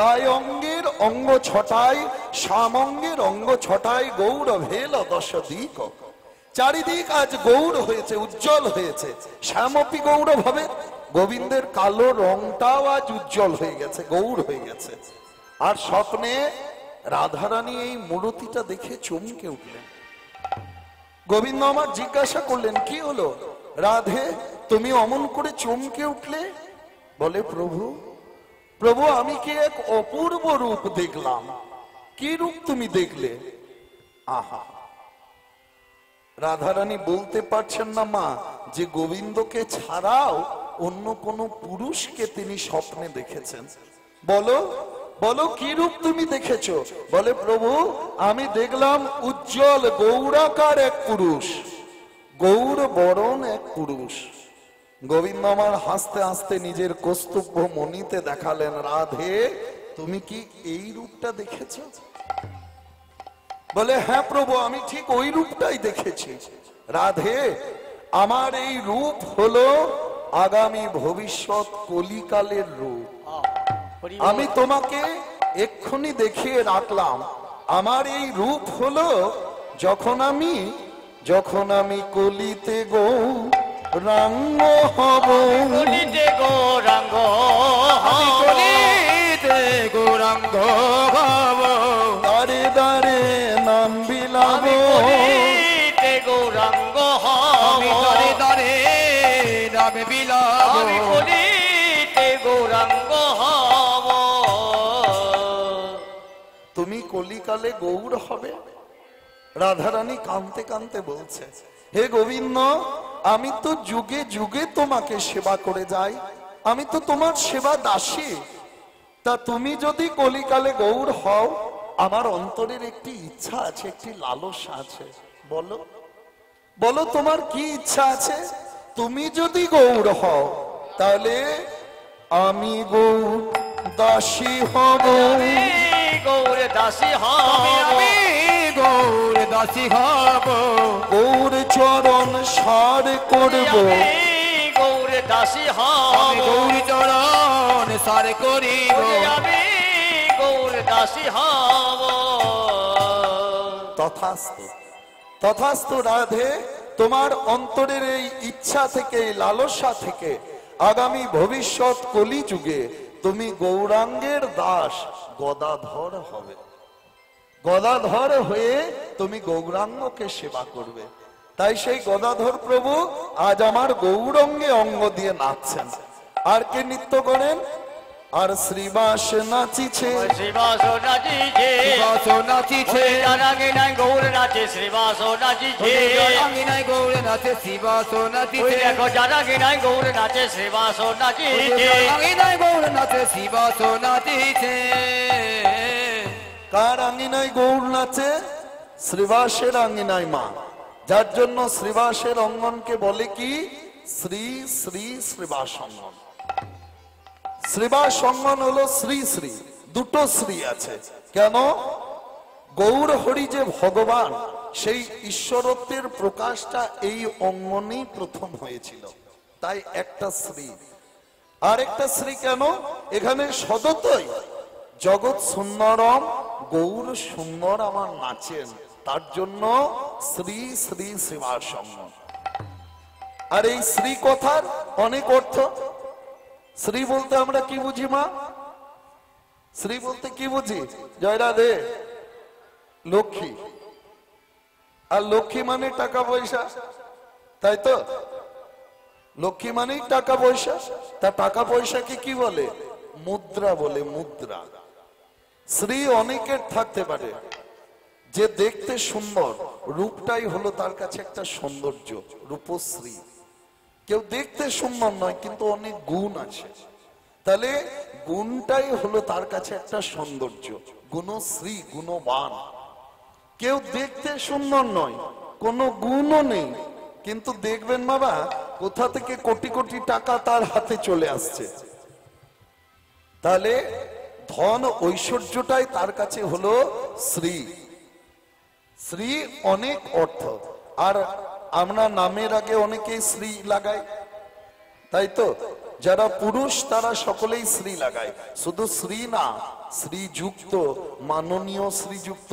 রায় অঙ্গের অঙ্গ ছটায়, শ্যামঙ্গের অঙ্গ ছটায়, গৌর ভেল দশ দিক। চারিদিক আজ গৌর হয়েছে, উজ্জ্বল হয়েছে। শ্যামপি গৌর ভাবে, গোবিন্দের কালো রংটাও আজ উজ্জ্বল হয়ে গেছে, গৌর হয়ে গেছে। আর স্বপ্নে রাধারানী এই মূর্তিটা দেখে চমকে উঠলেন। গোবিন্দ আমার জিজ্ঞাসা করলেন, কি হলো রাধে, তুমি অমন করে চমকে উঠলে? বলে, প্রভু আমি কি এক অপূর্ব রূপ দেখলাম। কি রূপ তুমি দেখলে? আহা, রাধারানী বলতে পারছেন না মা যে গোবিন্দকে ছাড়াও অন্য কোন পুরুষকে তিনি স্বপ্নে দেখেছেন। বলো কি রূপ তুমি দেখেছো? বলে, প্রভু আমি দেখলাম উজ্জ্বল গৌরাকার এক পুরুষ, গৌর বরণ এক পুরুষ। গোবিন্দ আমার হাসতে হাসতে নিজের কৌস্তুভ মণিতে দেখালেন, রাধে তুমি কি এই রূপটা দেখেছো? বলে, হ্যাঁ প্রভু আমি ঠিক ওই রূপটাই দেখেছি। রাধে, আমার এই রূপ হলো আগামী ভবিষ্যৎ কলিকালের রূপ। আমি তোমাকে এক্ষুনি দেখিয়ে রাখলাম, আমার এই রূপ হলো যখন আমি কলিতে গৌরাঙ্গ হব, কলিতে গৌরাঙ্গ আমি কলিতে গৌরাঙ্গ হব, দারে দারে নাম বিলাবো, কলিতে গৌরাঙ্গ আমি হব, দারে দারে নাম বিলাবো, আমি কলিতে গৌরাঙ্গ হব। তুমি কলিকালে গৌর হবে? রাধারানী কাঁদতে কাঁদতে বলছে, হে গোবিন্দ আমি তো যুগে যুগে তোমাকে সেবা করে যাই, আমি তো তোমার সেবা দাসী। তা তুমি যদি কলিকালে গৌর হও আমার অন্তরের একটি ইচ্ছা আছে, একটি লালসা আছে। বলো বলো তোমার কি ইচ্ছা আছে? তুমি যদি গৌর হও তাহলে আমি গৌর দাসী হব। আমি গৌর দাসী হব, আমি গৌর দাসী হব, গৌর চরণ সার করব। আমি গৌর দাসী হব, আমি গৌর চরণ সার করিব। আমি গৌর দাসী হব। তথাস্তু তথাস্তু রাধে, তোমার অন্তরের এই ইচ্ছা থেকে, এই লালসা থেকে আগামী ভবিষ্যৎ কলিযুগে তুমি গৌরাঙ্গের দাস গদাধর হবে। গদাধর হয়ে তুমি গৌরাঙ্গকে সেবা করবে। তাই সেই গদাধর প্রভু আজ আমার গৌরঙ্গে অঙ্গ দিয়ে নাচছেন। আর কে নৃত্য করেন? আর শ্রীবাস নাচিছে, শ্রীবাস নাচিছে, শ্রীবাস নাচিছে, জানাগে নাই গৌর নাচে, শ্রীবাস নাচিছে, নাই গৌর নাচে, শ্রীবাস নাচিছে। দেখো জানাগে নাই গৌর নাচে, শ্রীবাস নাচিছে, নাই গৌর নাচে, শ্রীবাস নাচিছে। কার আঙ্গিনায় গৌর নাচে? শ্রীবাসের আঙ্গিনায় মা। যার জন্য শ্রীবাসের অঙ্গনকে বলে কি? শ্রী শ্রী শ্রীবাস অঙ্গন। শ্রীবাস অঙ্গন হলো শ্রী শ্রী, দুটো শ্রী আছে। কেন? গৌর হরি যে ভগবান, সেই ঈশ্বরত্বের প্রকাশটা এই অঙ্গনেই প্রথম হয়েছিল। তাই একটা শ্রী। আর একটা শ্রী কেন? এখানে সদতই জগৎ সুন্দরম, গৌর সুন্দর আমার নাচেন, তার জন্য শ্রী শ্রী শ্রীবাস অঙ্গন। আর এই শ্রী কথার অনেক অর্থ। শ্রী বলতে আমরা কি বুঝি মা? শ্রী বলতে কি বুঝি? জয় রাধে। লক্ষ্মী। আর লক্ষ্মী মানে টাকা পয়সা, তাই তো? লক্ষ্মী মানেই টাকা পয়সা। তা টাকা পয়সাকে কি বলে? মুদ্রা বলে, মুদ্রা। শ্রী অনেকের থাকতে পারে, যে দেখতে সুন্দর, রূপটাই হলো তার কাছে একটা সৌন্দর্য, রূপশ্রী। কেউ দেখতে সুন্দর নয় কিন্তু অনেক গুণ আছে, তাহলে গুণটাই হলো তার কাছে একটা সৌন্দর্য, গুণশ্রী, গুণবান। কেউ দেখতে সুন্দর নয়, কোনো গুণও নেই, কিন্তু দেখবেন বাবা কোথা থেকে কোটি কোটি টাকা তার হাতে চলে আসছে। তাহলে ধন ঐশ্বর্যটাই তার কাছে হলো শ্রী। শ্রী অনেক অর্থ। আর আমরা নামের আগে অনেকেই শ্রী লাগাই, তাই তো? যারা পুরুষ তারা সকলেই শ্রী লাগায়। শুধু শ্রী না, শ্রীযুক্ত, মাননীয় শ্রীযুক্ত,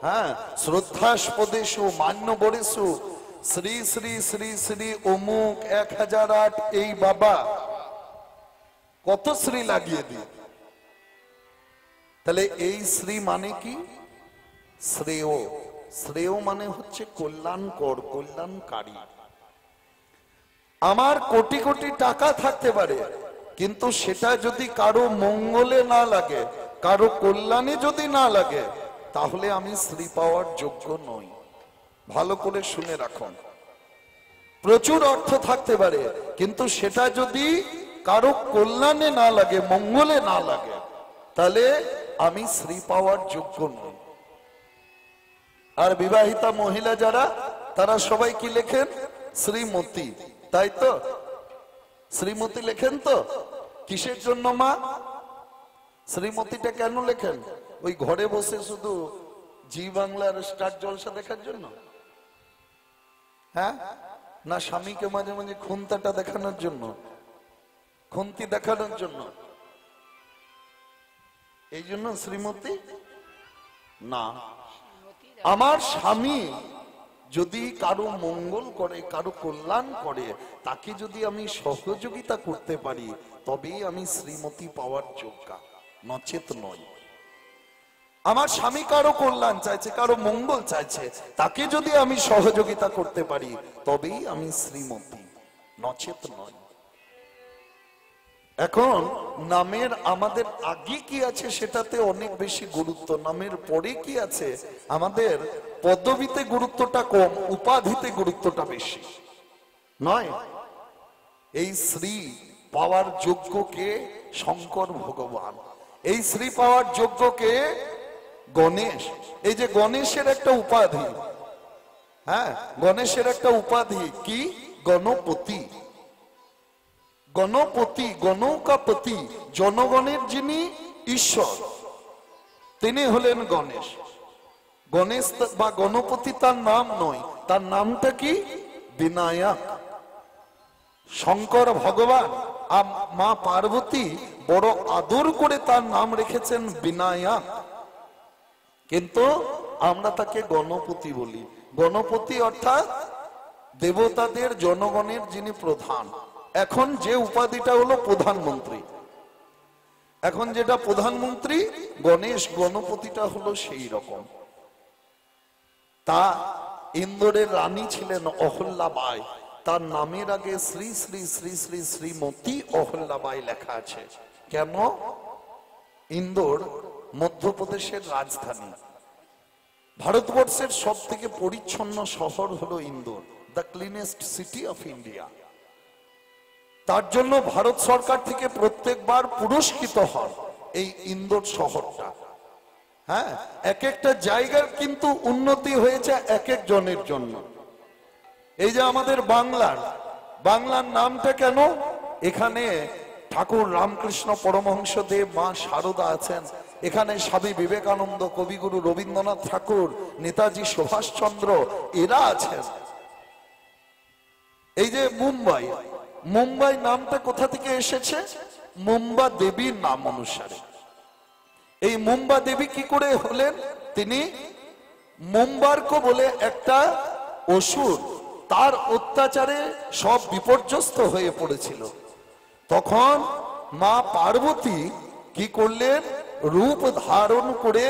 হ্যাঁ, শ্রদ্ধাস্পদেশু, মান্যবরেশু, শ্রী শ্রী শ্রী শ্রী অমুক 1008, এই বাবা কত শ্রী লাগিয়ে দিই। তাহলে এই শ্রী মানে কি? শ্রেয়। শ্রেয় মানে হচ্ছে কল্যাণকর, কল্যাণকারী। আমার কোটি কোটি টাকা থাকতে পারে, কিন্তু সেটা যদি কারো মঙ্গলে না লাগে, কারো কল্যাণে যদি না লাগে, তাহলে আমি শ্রী পাওয়ার যোগ্য নই। ভালো করে শুনে রাখুন। প্রচুর অর্থ থাকতে পারে, কিন্তু সেটা যদি কারো কল্যাণে না লাগে, মঙ্গলে না লাগে, তাহলে আমি শ্রী পাওয়ার যোগ্য নই। আর বিবাহিতা মহিলা যারা, তারা সবাই কি লেখেন? শ্রীমতী, তাই তো? শ্রীমতী লেখেন তো? কিসের জন্য মা? শ্রীমতীটা কেন লেখেন? ওই ঘরে বসে শুধু জি বাংলার স্টার জলসা দেখার জন্য? হ্যাঁ, না স্বামীকে মাঝে মাঝে খুন্তাটা দেখানোর জন্য, খুন্তি দেখানোর জন্য? এই জন্য শ্রীমতী না। আমার স্বামী যদি কারো মঙ্গল করে, কারো কল্যাণ করে, তাকে যদি আমি সহযোগিতা করতে পারি, তবেই আমি শ্রীমতী পাওয়ার যোগ্য, নচেত নয়। আমার স্বামী কারো কল্যাণ চাইছে, কারো মঙ্গল চাইছে, তাকে যদি আমি সহযোগিতা করতে পারি, তবেই আমি শ্রীমতী, নচেত নয়। এখন নামের আমাদের আগে কি আছে সেটাতে অনেক বেশি গুরুত্ব, নামের পরে কি আছে আমাদের পদবিতে গুরুত্বটা কম, উপাধিতে গুরুত্বটা বেশি নয়। এই শ্রী পাওয়ার যোগ্য কে? শঙ্কর ভগবান। এই শ্রী পাওয়ার যোগ্য কে? গণেশ, এই যে গণেশের একটা উপাধি, হ্যাঁ গণেশের একটা উপাধি কি, গণপতি। গণপতি, গণকাপতি, জনগণের যিনি ঈশ্বর, তিনি হলেন গণেশ। গণেশ বা গণপতি তার নাম নয়, তার নামটা কি, বিনায়ক। শঙ্কর ভগবান আর মা পার্বতী বড় আদর করে তার নাম রেখেছেন বিনায়ক, কিন্তু আমরা তাকে গণপতি বলি। গণপতি অর্থাৎ দেবতাদের জনগণের যিনি প্রধান। এখন যে উপাধিটা হলো প্রধানমন্ত্রী, এখন যেটা প্রধানমন্ত্রী গণেশ, গণপতিটা হলো সেই রকম। তা ইন্দোরের রানী ছিলেন অহল্যাবাই, তার নামের আগে শ্রী শ্রী শ্রী শ্রী শ্রীমতী অহল্যাবাই লেখা আছে। কেন? ইন্দোর মধ্যপ্রদেশের রাজধানী, ভারতবর্ষের সব থেকে পরিচ্ছন্ন শহর হলো Indore, the cleanest city of India. তার জন্য ভারত সরকার থেকে প্রত্যেকবার পুরস্কৃত হয় এই ইন্দোর শহরটা। হ্যাঁ, এক একটা জায়গার কিন্তু উন্নতি হয়েছে এক এক জনের জন্য। এই যে আমাদের বাংলার নামটা কেন, এখানে ঠাকুর রামকৃষ্ণ পরমহংস দেব, মা শারদা আছেন, এখানে স্বামী বিবেকানন্দ, কবিগুরু রবীন্দ্রনাথ ঠাকুর, নেতাজি সুভাষচন্দ্র, এরা আছেন। এই যে মুম্বাই নামটা কোথা থেকে এসেছে, মুম্বা দেবীর নাম অনুসারে। এই মুম্বা দেবী কি করে হলেন, তিনি মুম্বার্ক বলে একটা অসুর, তার অত্যাচারে সব বিপর্যস্ত হয়ে পড়েছিল। তখন মা পার্বতী কি করলেন, রূপ ধারণ করে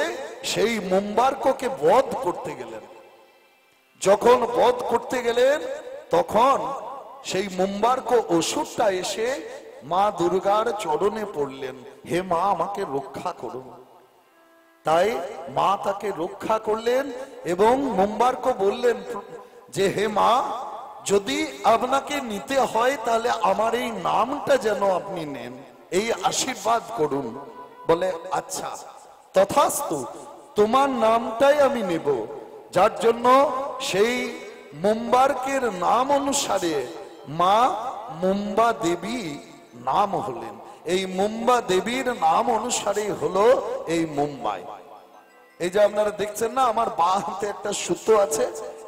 সেই মুম্বার্ককে বধ করতে গেলেন। যখন বধ করতে গেলেন তখন সেই মুম্বার্ক অসুরটা এসে মা দুর্গার চরণে পড়লেন, হে মা আমাকে রক্ষা করুন। তাই মা তাকে রক্ষা করলেন এবং মুম্বার্ক বললেন যে হে মা, যদি আপনাকে নিতে হয় তাহলে আমার এই নামটা যেন আপনি নেন, এই আশীর্বাদ করুন। বলে আচ্ছা তথাস্তু, তোমার নামটাই আমি নেব। যার জন্য সেই মুম্বার্কের নাম অনুসারে মা মুম্বা দেবী নাম হলেন। এই মুম্বা দেবীর নাম অনুসারে হলো এই মুম্বাই। এই যে আপনারা দেখছেন না, আমার বাঁ হাতে একটা সুতো আছে,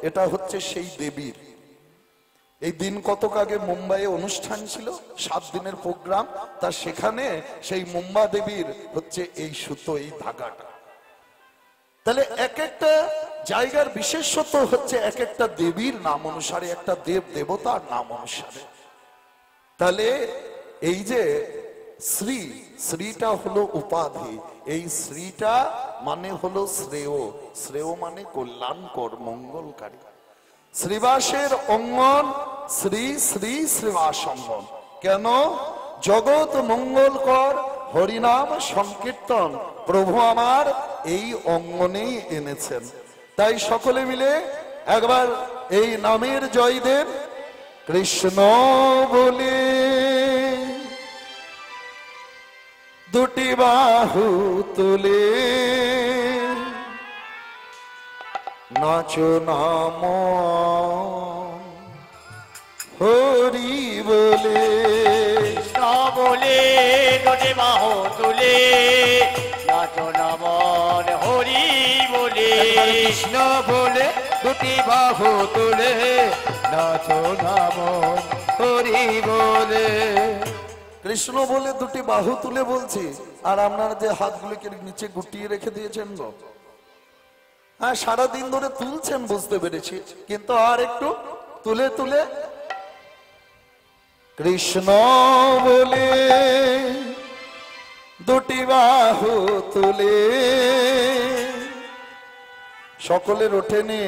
এটা হচ্ছে সেই দেবীর। এই দিন কতক আগে মুম্বাইয়ে অনুষ্ঠান ছিল, 7 দিনের প্রোগ্রাম, তা সেখানে সেই মুম্বা দেবীর হচ্ছে এই সুতো, এই ধাগাটা। তাহলে এক একটা জায়গার বিশেষত্ব হচ্ছে এক একটা দেবীর নাম অনুসারে, একটা দেব দেবতার নাম অনুসারে। তাহলে এই যে শ্রীটা হলো উপাধি, এই শ্রীটা মানে হলো শ্রেয় মানে কল্যাণকর, মঙ্গলকারী। শ্রীবাসের অঙ্গন শ্রী শ্রী শ্রীবাস অঙ্গন। কেন? জগৎ মঙ্গলকর হরিনাম সংকীর্তন প্রভু আমার এই অঙ্গনেই এনেছেন। তাই সকলে মিলে একবার এই নামের জয় দেন, কৃষ্ণ বলে দুটি বাহু তুলে নাচো নাম হরি বলে। কৃষ্ণ বলে দুটি বাহু তুলে নাচো নাম হরি বলে। কৃষ্ণ বলে দুটি বাহু তুলে নাচো নাম হরি বলে। কৃষ্ণ বলে দুটি বাহু তুলে বলছি, আর আপনারা যে হাতগুলিকে নিচে গুটিয়ে রেখে দিয়েছেন গো, হ্যাঁ সারাদিন ধরে তুলছেন বুঝতে পেরেছি, কিন্তু আর একটু তুলে তুলে কৃষ্ণ বলে দুটি বাহু তুলে। সকলের ওঠেনি,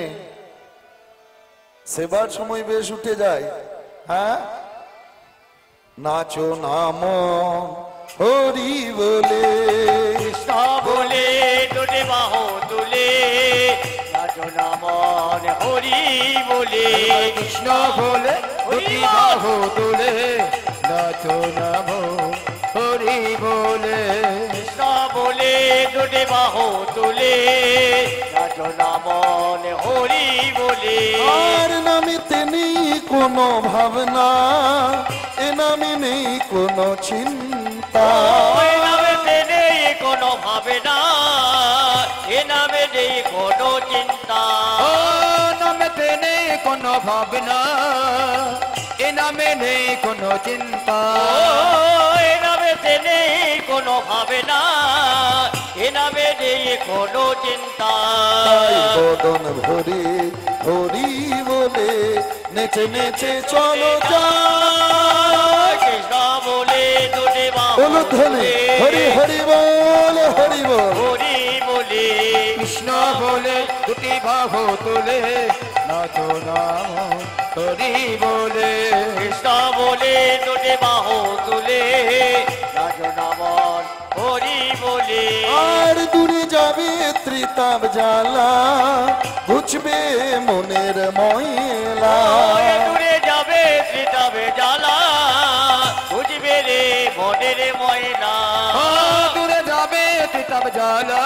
সেবার সময় বেশ উঠে যায়। হ্যাঁ, নাচো নাম হরি বলে। কৃষ্ণ বলে দুটি বাহু তুলে নাচো নাম হরি বলে। কৃষ্ণ বলে দুটি বাহু তুলে নাচো নাম হরি বলে। কৃষ্ণ বলে দুটি বাহু তুলে নাচো নামন হরি বলে। আর নামেতে নেই কোনো ভাবনা, এ নামে নেই কোনো চিন্তা। এ নামেতে নেই কোনো ভাবনা, এ নামে নেই কোনো চিন্তা। ও নামেতে নেই কোনো ভাবনা, এ নামে নেই কোনো চিন্তা। এ নামেতে নেই কোনো ভাবনা, এ নামে নেই কোনো চিন্তা। তাই বদন ভরে হরি বলে নেচে নেচে চলো যাই। কৃষ্ণ বলে দুটি বাহু ধ্বনি হরি হরি বল হরি বল। হরি বলে কৃষ্ণ বলে দুটি বাহু তুলে নাচো নাম হরি বলে। কৃষ্ণ বলে দুটি বাহু তুলে নাচো নামন হরি বলে। আর দূরে যাবে ত্রিতাপ জ্বালা, বুঝবে মনের ময়লা। দূরে যাবে ত্রিতাবে জ্বালা, বুঝবে রে মনের ময়না। দূরে যাবে তিতাব জ্বালা,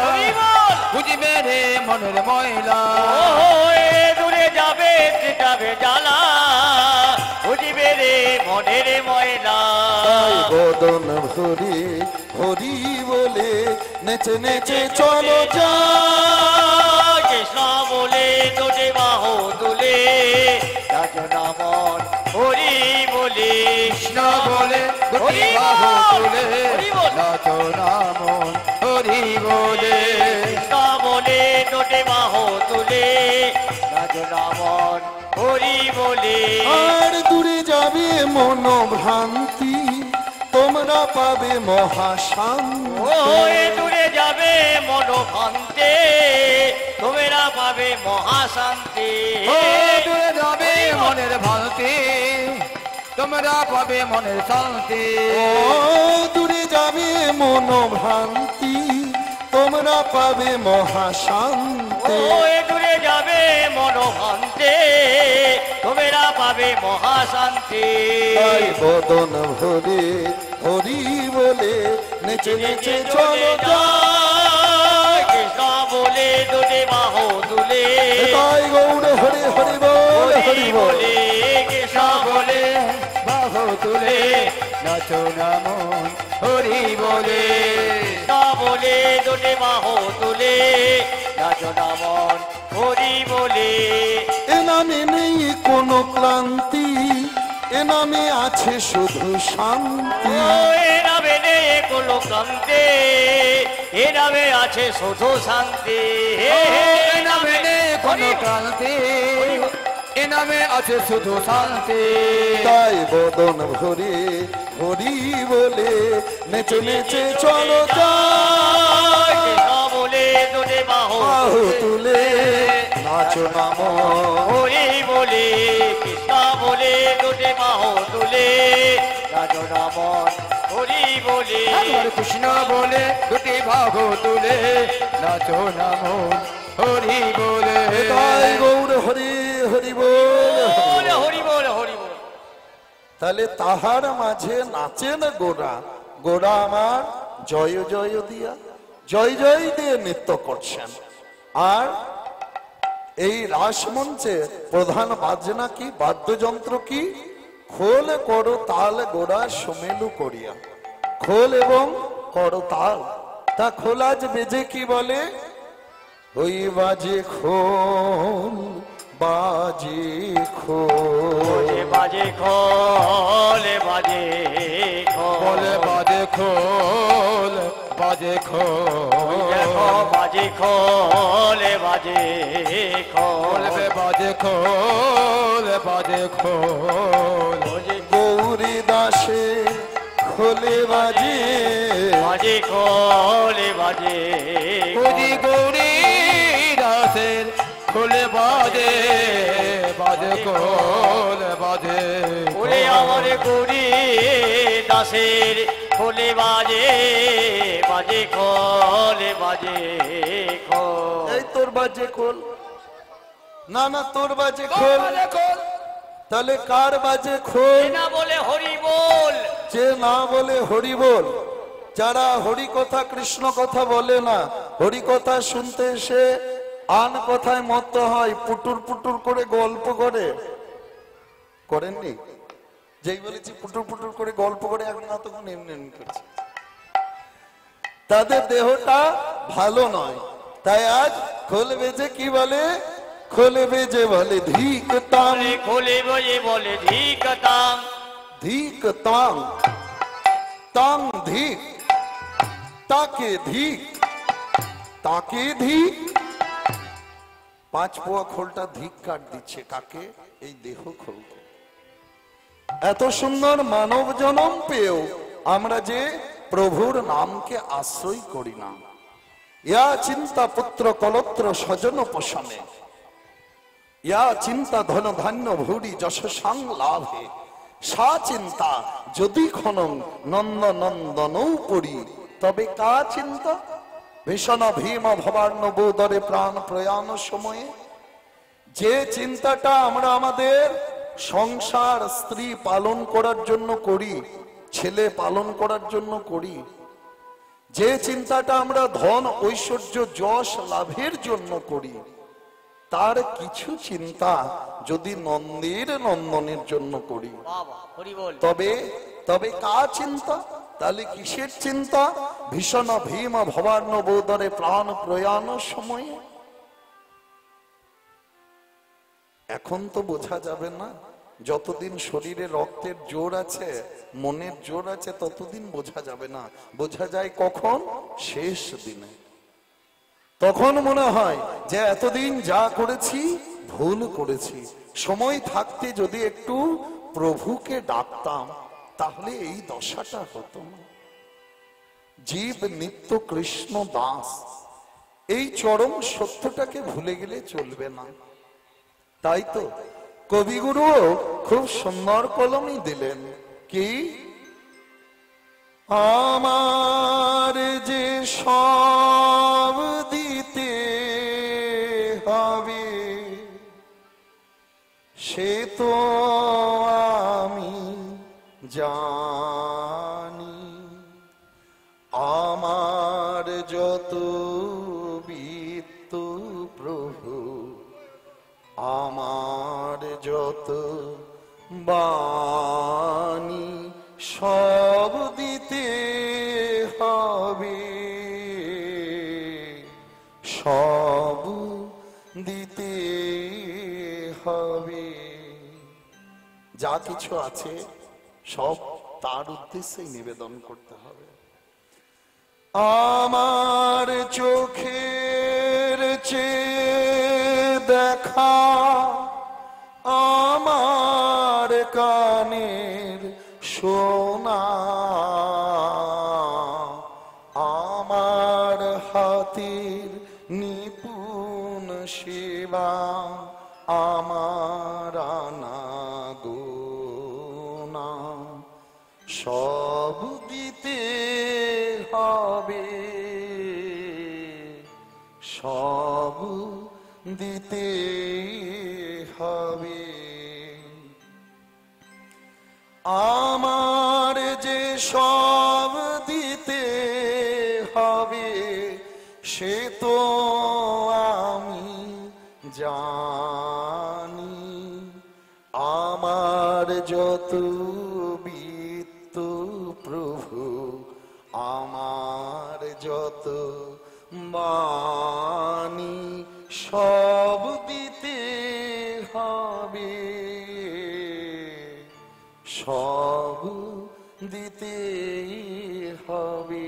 হরি বল। বুঝবে রে মনের ময়লা। দূরে যাবে ত্রিতাবে জ্বালা, বুঝবে রে মনের ময়না। তাই বদন ভরে হরি বলে নেচে নেচে চলো যাই। কৃষ্ণ বলে দুটি বাহু তুলে নাচো নামন হরি বলে। কৃষ্ণ বলে দুটি বাহু তুলে নাচো নাম হরি বলে। কৃষ্ণ বলে দুটি বাহু তুলে নাচো নামন হরি বলে। আর দূরে যাবে মনোভ্রান্তি, তোমরা পাবে মহাশান্তি। দূরে যাবে মনোভান্তে, তোমরা পাবে মহাশান্তি। দূরে যাবে মনের ভ্রান্তি, তোমরা পাবে মনের শান্তি। ও দূরে যাবে মনোভ্রান্তি, তোমরা পাবে মহাশান্তি। দূরে যাবে মনোভান্তে, তোমরা পাবে মহাশান্তি। তাই বদন ভরে হরি বলে নেচে নেচে চলো যাই। কৃষ্ণ বলে দুটি বাহু তুলে তাই গৌর হরি হরি বল হরি বল। বলে। কৃষ্ণ বলে বাহু তুলে নাচো নাম হরি বলে। কৃষ্ণ বলে দুটি বাহু তুলে নাচো নামন হরি বলে। এ নামে নেই কোনো ক্লান্তি, এ নামে আছে শুধু শান্তি। এ নামে নেই কোনো ক্লান্তি, এ নামে আছে শুধু শান্তি। এ নামে নেই কোনো ক্রান্তি, এ নামে আছে শুধু শান্তি। তাই বদন ভরে হরি বলে নেচে নেচে চলো যাই। কৃষ্ণ বলে দুটি বাহু বাহু তুলে নাচো নাম হরি বলে। কৃষ্ণ বলে দুটি বাহু তুলে নাচো নামন হরি বলে। হরে কৃষ্ণ বলে দুটি বাহু তুলে নাচো নাম হরি বলে। তাই গৌর হরি হরি বল। বলে হরি বল হরি বল। তাহলে তাহার মাঝে নাচেন গোরা, গোরা আমার জয় জয় দিয়া জয় জয় দিয়ে নৃত্য করছেন। আর এই রাসমঞ্চে প্রধান বাজনা কি, বাদ্যযন্ত্র কি? খোল করো তাল গোরা সুমেলু করিয়া। খোল এবং করো তাল। তা খোল আজ বেজে কি বলে? ওই বাজে খোল বাজে খোল। বাজে খোল বাজে বলে খোল। বাজে খোল বাজে খোল। দেখো বাজে খোল বাজে খোল। বলবে বাজে খোল বাজে খোল। গৌরী দাসে খোলে বাজে বাজে খোল বাজে গৌরী গৌরী দাসের খোলে বাজে বাজে খোল বাজে। ওরে আমার গৌরী দাসের খোলে বাজে বাজে খোল বাজে খোল। এই তোর বাজে খোল? না না, তোর বাজে খোল। তাহলে কার বাজে খোল? না বলে হরি বল। যে না বলে হরি বল, যারা হরি কথা কৃষ্ণ কথা বলে না, হরি কথা শুনতে এসে আন কথায় মত্ত হয়, পুটুর পুটুর করে গল্প করে, করেননি? যেই বলেছি পুটুর পুটুর করে গল্প করে, এখন না তখন এমনি এমনি করছে, তাদের দেহটা ভালো নয়। তাই আজ খোল বেজে কি বলে, খোলে বেজে বলে ধিক তাম, খোলে বজে বলে ধিক তাম, ধিক তাম, তাম ধিক, তাকে ধিক, তাকে ধিক। 5 পোয়া খোলটা ধিক কাট দিচ্ছে কাকে? এই দেহ খোলকে। এত সুন্দর মানব জনম পেয়েও আমরা যে প্রভুর নামকে আশ্রয় করি না। ইয়া চিন্তা পুত্র কলত্র স্বজন পোষণে, ইয়া চিন্তা ধন ধান্য ভূরি যশসাং লাভে, সা চিন্তা যদি খনং নন্দ নন্দনৌ পড়ি, তবে কা চিন্তা ভীষণ ভীম ভবার্ণ বোদরে প্রাণ প্রয়াণ সময়ে। যে চিন্তাটা আমরা আমাদের সংসার স্ত্রী পালন করার জন্য করি, ছেলে পালন করার জন্য করি, যে চিন্তাটা আমরা ধন ঐশ্বর্য যশ লাভের জন্য করি, তার কিছু চিন্তা যদি নন্দের নন্দনের জন্য করি, তবে তবে কা চিন্তা? তাহলে কিসের চিন্তা? ভীষণ ভীম ভবার্ণ বোদরে প্রাণ প্রয়াণ সময়ে। এখন তো বোঝা যাবে না, যতদিন শরীরে রক্তের জোর আছে, মনের জোর আছে, ততদিন বোঝা যাবে না। বোঝা যায় কখন? শেষ দিনে। তখন মনে হয় যে এতদিন যা করেছি ভুল করেছি, সময় থাকতে যদি একটু প্রভুকে ডাকতাম তাহলে এই দশাটা হতো না। জীব নিত্য কৃষ্ণ দাস, এই চরম সত্যটাকে ভুলে গেলে চলবে না। তাই তো কবিগুরুও খুব সুন্দর কলমই দিলেন, কি আমার যে সব দিতে হবে সে তো আমি জানি, আমার যত বিত্ত প্রভু, আমার যত বাণী, সব দিতে হবে, সব দিতে হবে। যা কিছু আছে সব তার উদ্দেশ্যেই নিবেদন করতে হবে। আমার চোখের চেয়ে দেখা, আমার কানের শোনা, আমার হাতের নিপুণ সেবা, আমার আনাগোনা, সব দিতে হবে, সব দিতে হবে। আমার যে সব দিতে হবে সে তো আমি জানি, আমার যত বিত্ত প্রভু, আমার যত বাণী, সব দিতে হবে, সব দিতে হবে।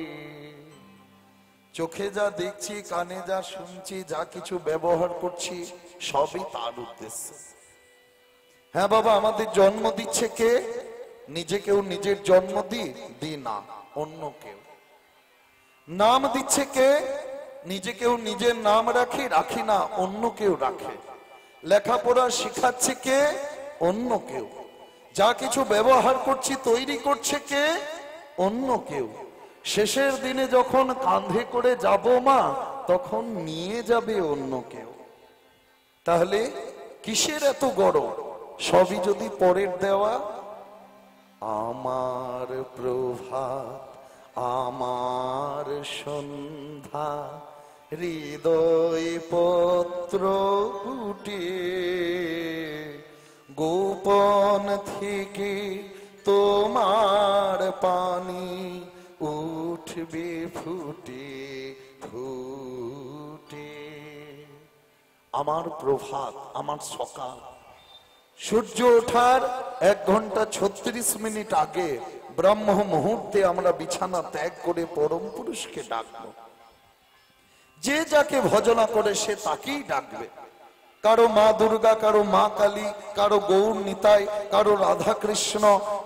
চোখে যা দেখছি, কানে যা শুনছি, যা কিছু ব্যবহার করছি, সবই তার উদ্দেশ্যে। হ্যাঁ বাবা, আমাদের জন্ম দিচ্ছে কে? নিজেকেও নিজের জন্ম দি না, অন্য কেউ। নাম দিচ্ছে কে? নিজেকেও নিজের নাম রাখি না, অন্য কেউ রাখে। লেখাপড়া শিখাচ্ছে কে? অন্য কেউ। যা কিছু ব্যবহার করছি, তৈরি করছে কে? অন্য কেউ। শেষের দিনে যখন কাঁধে করে যাব মা, তখন নিয়ে যাবে অন্য কেউ। তাহলে কিসের এত গরম? সবই যদি পরের দেওয়া। আমার প্রভাত আমার সন্ধ্যা হৃদয় পত্র ফুটে গোপন থেকে তোমার পানি উঠবে ফুটে ফুটে। আমার প্রভাত, আমার সকাল, সূর্য ওঠার 1 ঘন্টা 36 মিনিট আগে ব্রহ্ম মুহূর্তে আমরা বিছানা ত্যাগ করে পরম পুরুষকে ডাকবো। যে যাকে ভজনা করে সে তাকেই ডাকবে। কারো মা দুর্গা, কারো মা কালী, কারো গৌর নিতাই, কারো রাধা কৃষ্ণ,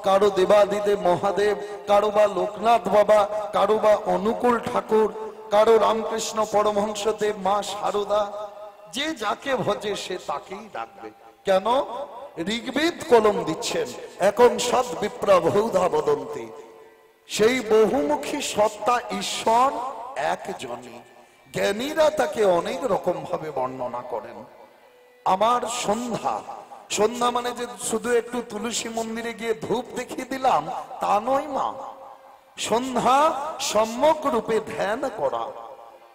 কারো দেবাদিদেব মহাদেব, কারো বা লোকনাথ বাবা, কারো বা অনুকূল ঠাকুর, কারো রামকৃষ্ণ পরমহংসদেব, মা শারদা। যে যাকে ভজে সে তাকেই ডাকবে। কেন? ঋগ্বেদ কলম দিচ্ছেন, এখন সৎ বিপ্রা বহুধা বদন্তি। সেই বহুমুখী সত্তা ঈশ্বর একজনই। জ্ঞানীরা তাকে অনেক রকম ভাবে বর্ণনা করেন। আমার সন্ধ্যা, সন্ধ্যা মানে যে শুধু একটু তুলসী মন্দিরে গিয়ে ধূপ দেখিয়ে দিলাম তা নয় মা। সন্ধ্যা সম্যক রূপে ধ্যান করা।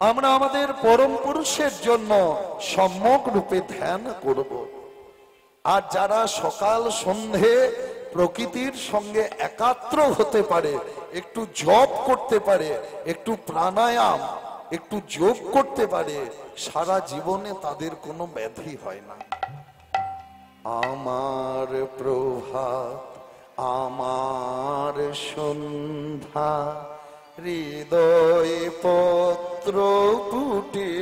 আমরা আমাদের পরম পুরুষের জন্য সম্যক রূপে ধ্যান করব। আর যারা সকাল সন্ধে প্রকৃতির সঙ্গে একাত্র হতে পারে, একটু জপ করতে পারে, একটু প্রাণায়াম, একটু যোগ করতে পারে, সারা জীবনে তাদের কোনো ব্যাধি হয় না। আমার প্রভাত, আমার সন্ধ্যা হৃদয় পত্র ফুটে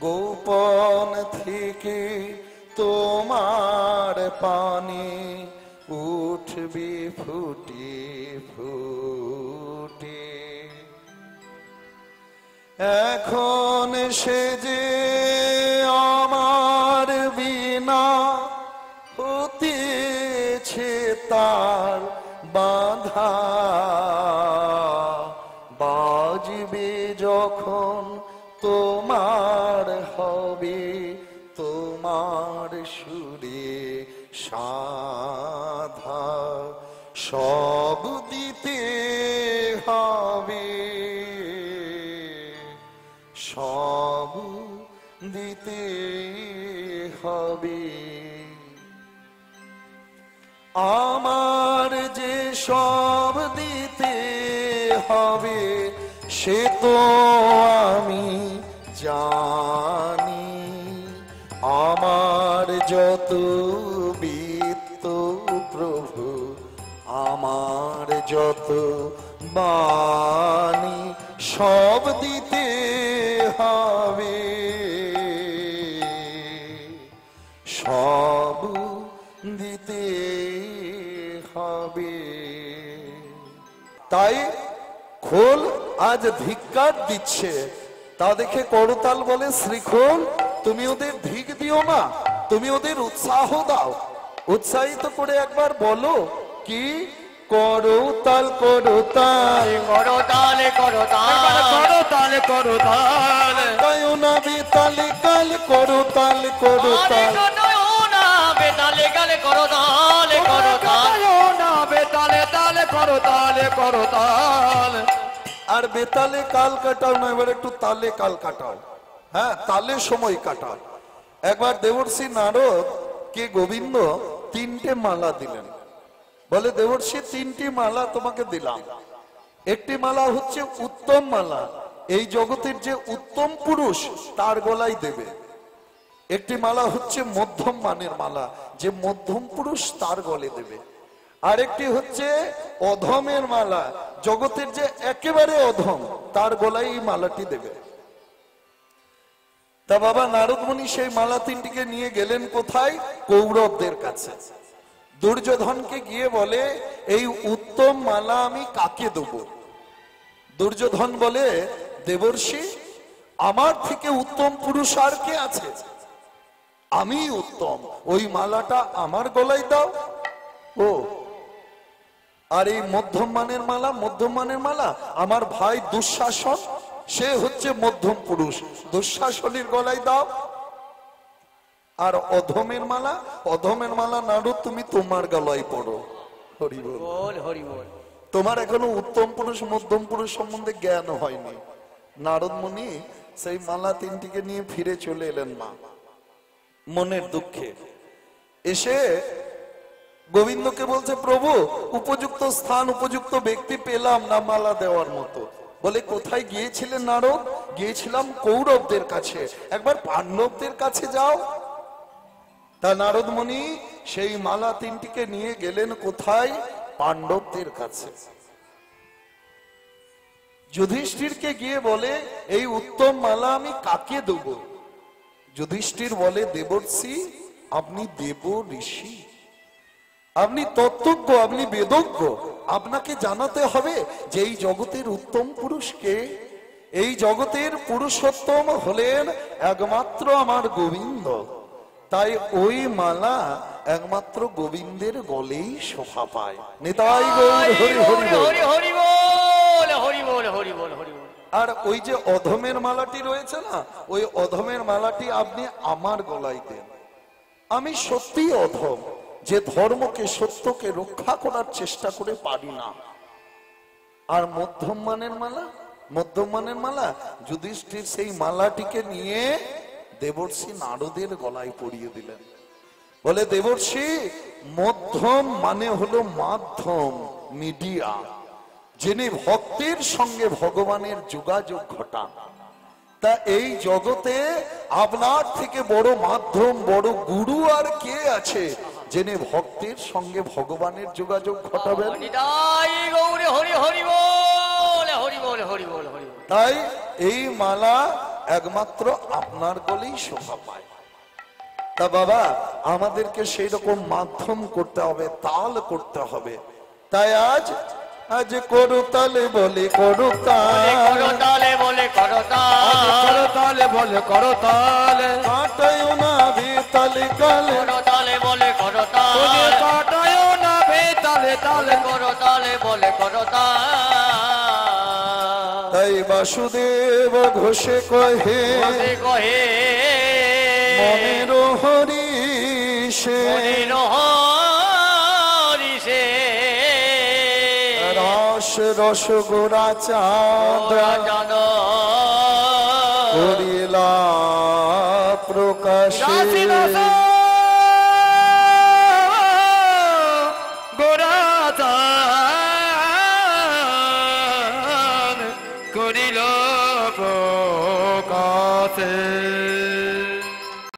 গোপন থেকে তোমার পানি উঠবে ফুটে ফুটে। এখন সে যে আমার বিনা হতেছে তার বাধা, বাজবে যখন তোমার হবে তোমার সুরে সাধা, সব দিতে হবে, সব দিতে হবে। আমার যে সব দিতে হবে সে তো আমি জানি। আমার যত বিত্ত প্রভু, আমার যত বাণী সব দিতে হবে, সব দিতে হবে। তাই খোল আজ ধিক্কার দিচ্ছে, তা দেখে করতাল বলে শ্রীখোল তুমি ওদের ধিক দিও না, তুমি ওদের উৎসাহ দাও। উৎসাহিত করে একবার বলো কি? করতাল করতাল করতাল করতাল করতাল করতাল গায়ো না বেতালে কাল করতাল করতাল বেতালে গালে করতাল করতাল না বেতালে তালে করতাল করতাল। আর বেতালে কাল কাটাও না, এবার একটু তালে কাল কাটাও। হ্যাঁ, তালে সময় কাটাও। একবার দেবর্ষি নারদ কে গোবিন্দ 3টে মালা দিলেন। বলে দেবর্ষি 3টি মালা তোমাকে দিলাম। একটি মালা হচ্ছে উত্তম মালা, এই জগতের যে উত্তম পুরুষ তার গলায় দেবে। একটি মালা হচ্ছে মধ্যম মানের মালা, যে মধ্যম পুরুষ তার গলে দেবে। আরেকটি হচ্ছে অধমের মালা, জগতের যে একেবারে অধম তার গলায় এই মালাটি দেবে। তা বাবা নারদ মুনি সেই মালা 3টিকে নিয়ে গেলেন কোথায়? কৌরবদের কাছে। দুর্যোধনকে গিয়ে বলে এই উত্তম মালা আমি কাকে দেব? দুর্যোধন বলে দেবর্ষি আমার থেকে উত্তম পুরুষ আর কে আছে? আমি উত্তম, ওই মালাটা আমার গলায় দাও। ও, আর এই মধ্যম মানের মালা, মধ্যম মানের মালা আমার ভাই দুঃশাসন, সে হচ্ছে মধ্যম পুরুষ, দুঃশাসনের গলায় দাও। আর অধমের মালা, অধমের মালা নারদ তুমি তোমার গলায় পড়ো। হরি বল বল হরি বল। তোমার এখনো উত্তম পুরুষ মধ্যম পুরুষ সম্বন্ধে জ্ঞান হয়নি। নারদ মুনি সেই মালা তিনটিকে নিয়ে ফিরে চলে এলেন মা, মনের দুঃখে এসে গোবিন্দকে বলছে, প্রভু উপযুক্ত স্থান উপযুক্ত ব্যক্তি পেলাম না মালা দেওয়ার মতো। বলে, কোথায় গিয়েছিলেন নারদ? গিয়েছিলাম কৌরবদের কাছে, একবার পাণ্ডবদের কাছে যাও। তা নারদ মুনি সেই মালা তিনটিকে নিয়ে গেলেন কোথায়? পাণ্ডবদের কাছে। যুধিষ্ঠিরকে গিয়ে বলে, এই উত্তম মালা আমি কাকে দেব? যুধিষ্ঠির বলে, দেবর্ষি, আপনি দেব ঋষি, আপনি তত্ত্বজ্ঞ, আপনি বেদজ্ঞ, আপনাকে জানাতে হবে যে এই জগতের উত্তম পুরুষকে, এই জগতের পুরুষোত্তম হলেন একমাত্র আমার গোবিন্দ। তাই ওই মালা একমাত্র গোবিন্দের গলেই শোভা পায়। নিতাই গৌর হরি হরি বল। হরি বল, হরি বল, হরি বল, হরি বল। আর ওই যে অধমের মালাটি রয়েছে না, ওই অধমের মালাটি আপনি আমার গলায় দেন। আমি সত্যি অধম, যে ধর্মকে সত্যকে রক্ষা করার চেষ্টা করে পারি না। আর মধ্যম মানের মালা, মধ্যম মানের মালা যুধিষ্ঠির সেই মালাটিকে নিয়ে দেবর্ষি নারদের গলায় পরিয়ে দিলেন। বলে, দেবর্ষি, মধ্যম মানে হলো মাধ্যম, মিডিয়া, যিনি ভক্তের সঙ্গে ভগবানের যোগাযোগ ঘটান। তা এই জগতে আপনার থেকে বড় মাধ্যম, বড় গুরু আর কে আছে যিনি ভক্তের সঙ্গে ভগবানের যোগাযোগ ঘটাবেন? নিতাই গৌর হরি হরি বল, হরি বল, হরি বল, হরি বল। তাই এই মালা একমাত্র আপনার গলেই শোভা পায়। তা বাবা, আমাদেরকে সেই রকম মাধ্যম করতে হবে, তাল করতে হবে। তাই আজ আজ করতালে বলে করতাল, করতালে বলে করতাল, করতালে বলে করতালে, কাটায় না ভিতালে কালে, করতালে বলে করতাল, কাটায় না বেতালে তালে, করতালে বলে করতাল। তাই বাসুদেব ঘোষে কহে, কহে মনের হরি সে, রস রস গোরা চাঁদ করিলা প্রকাশে।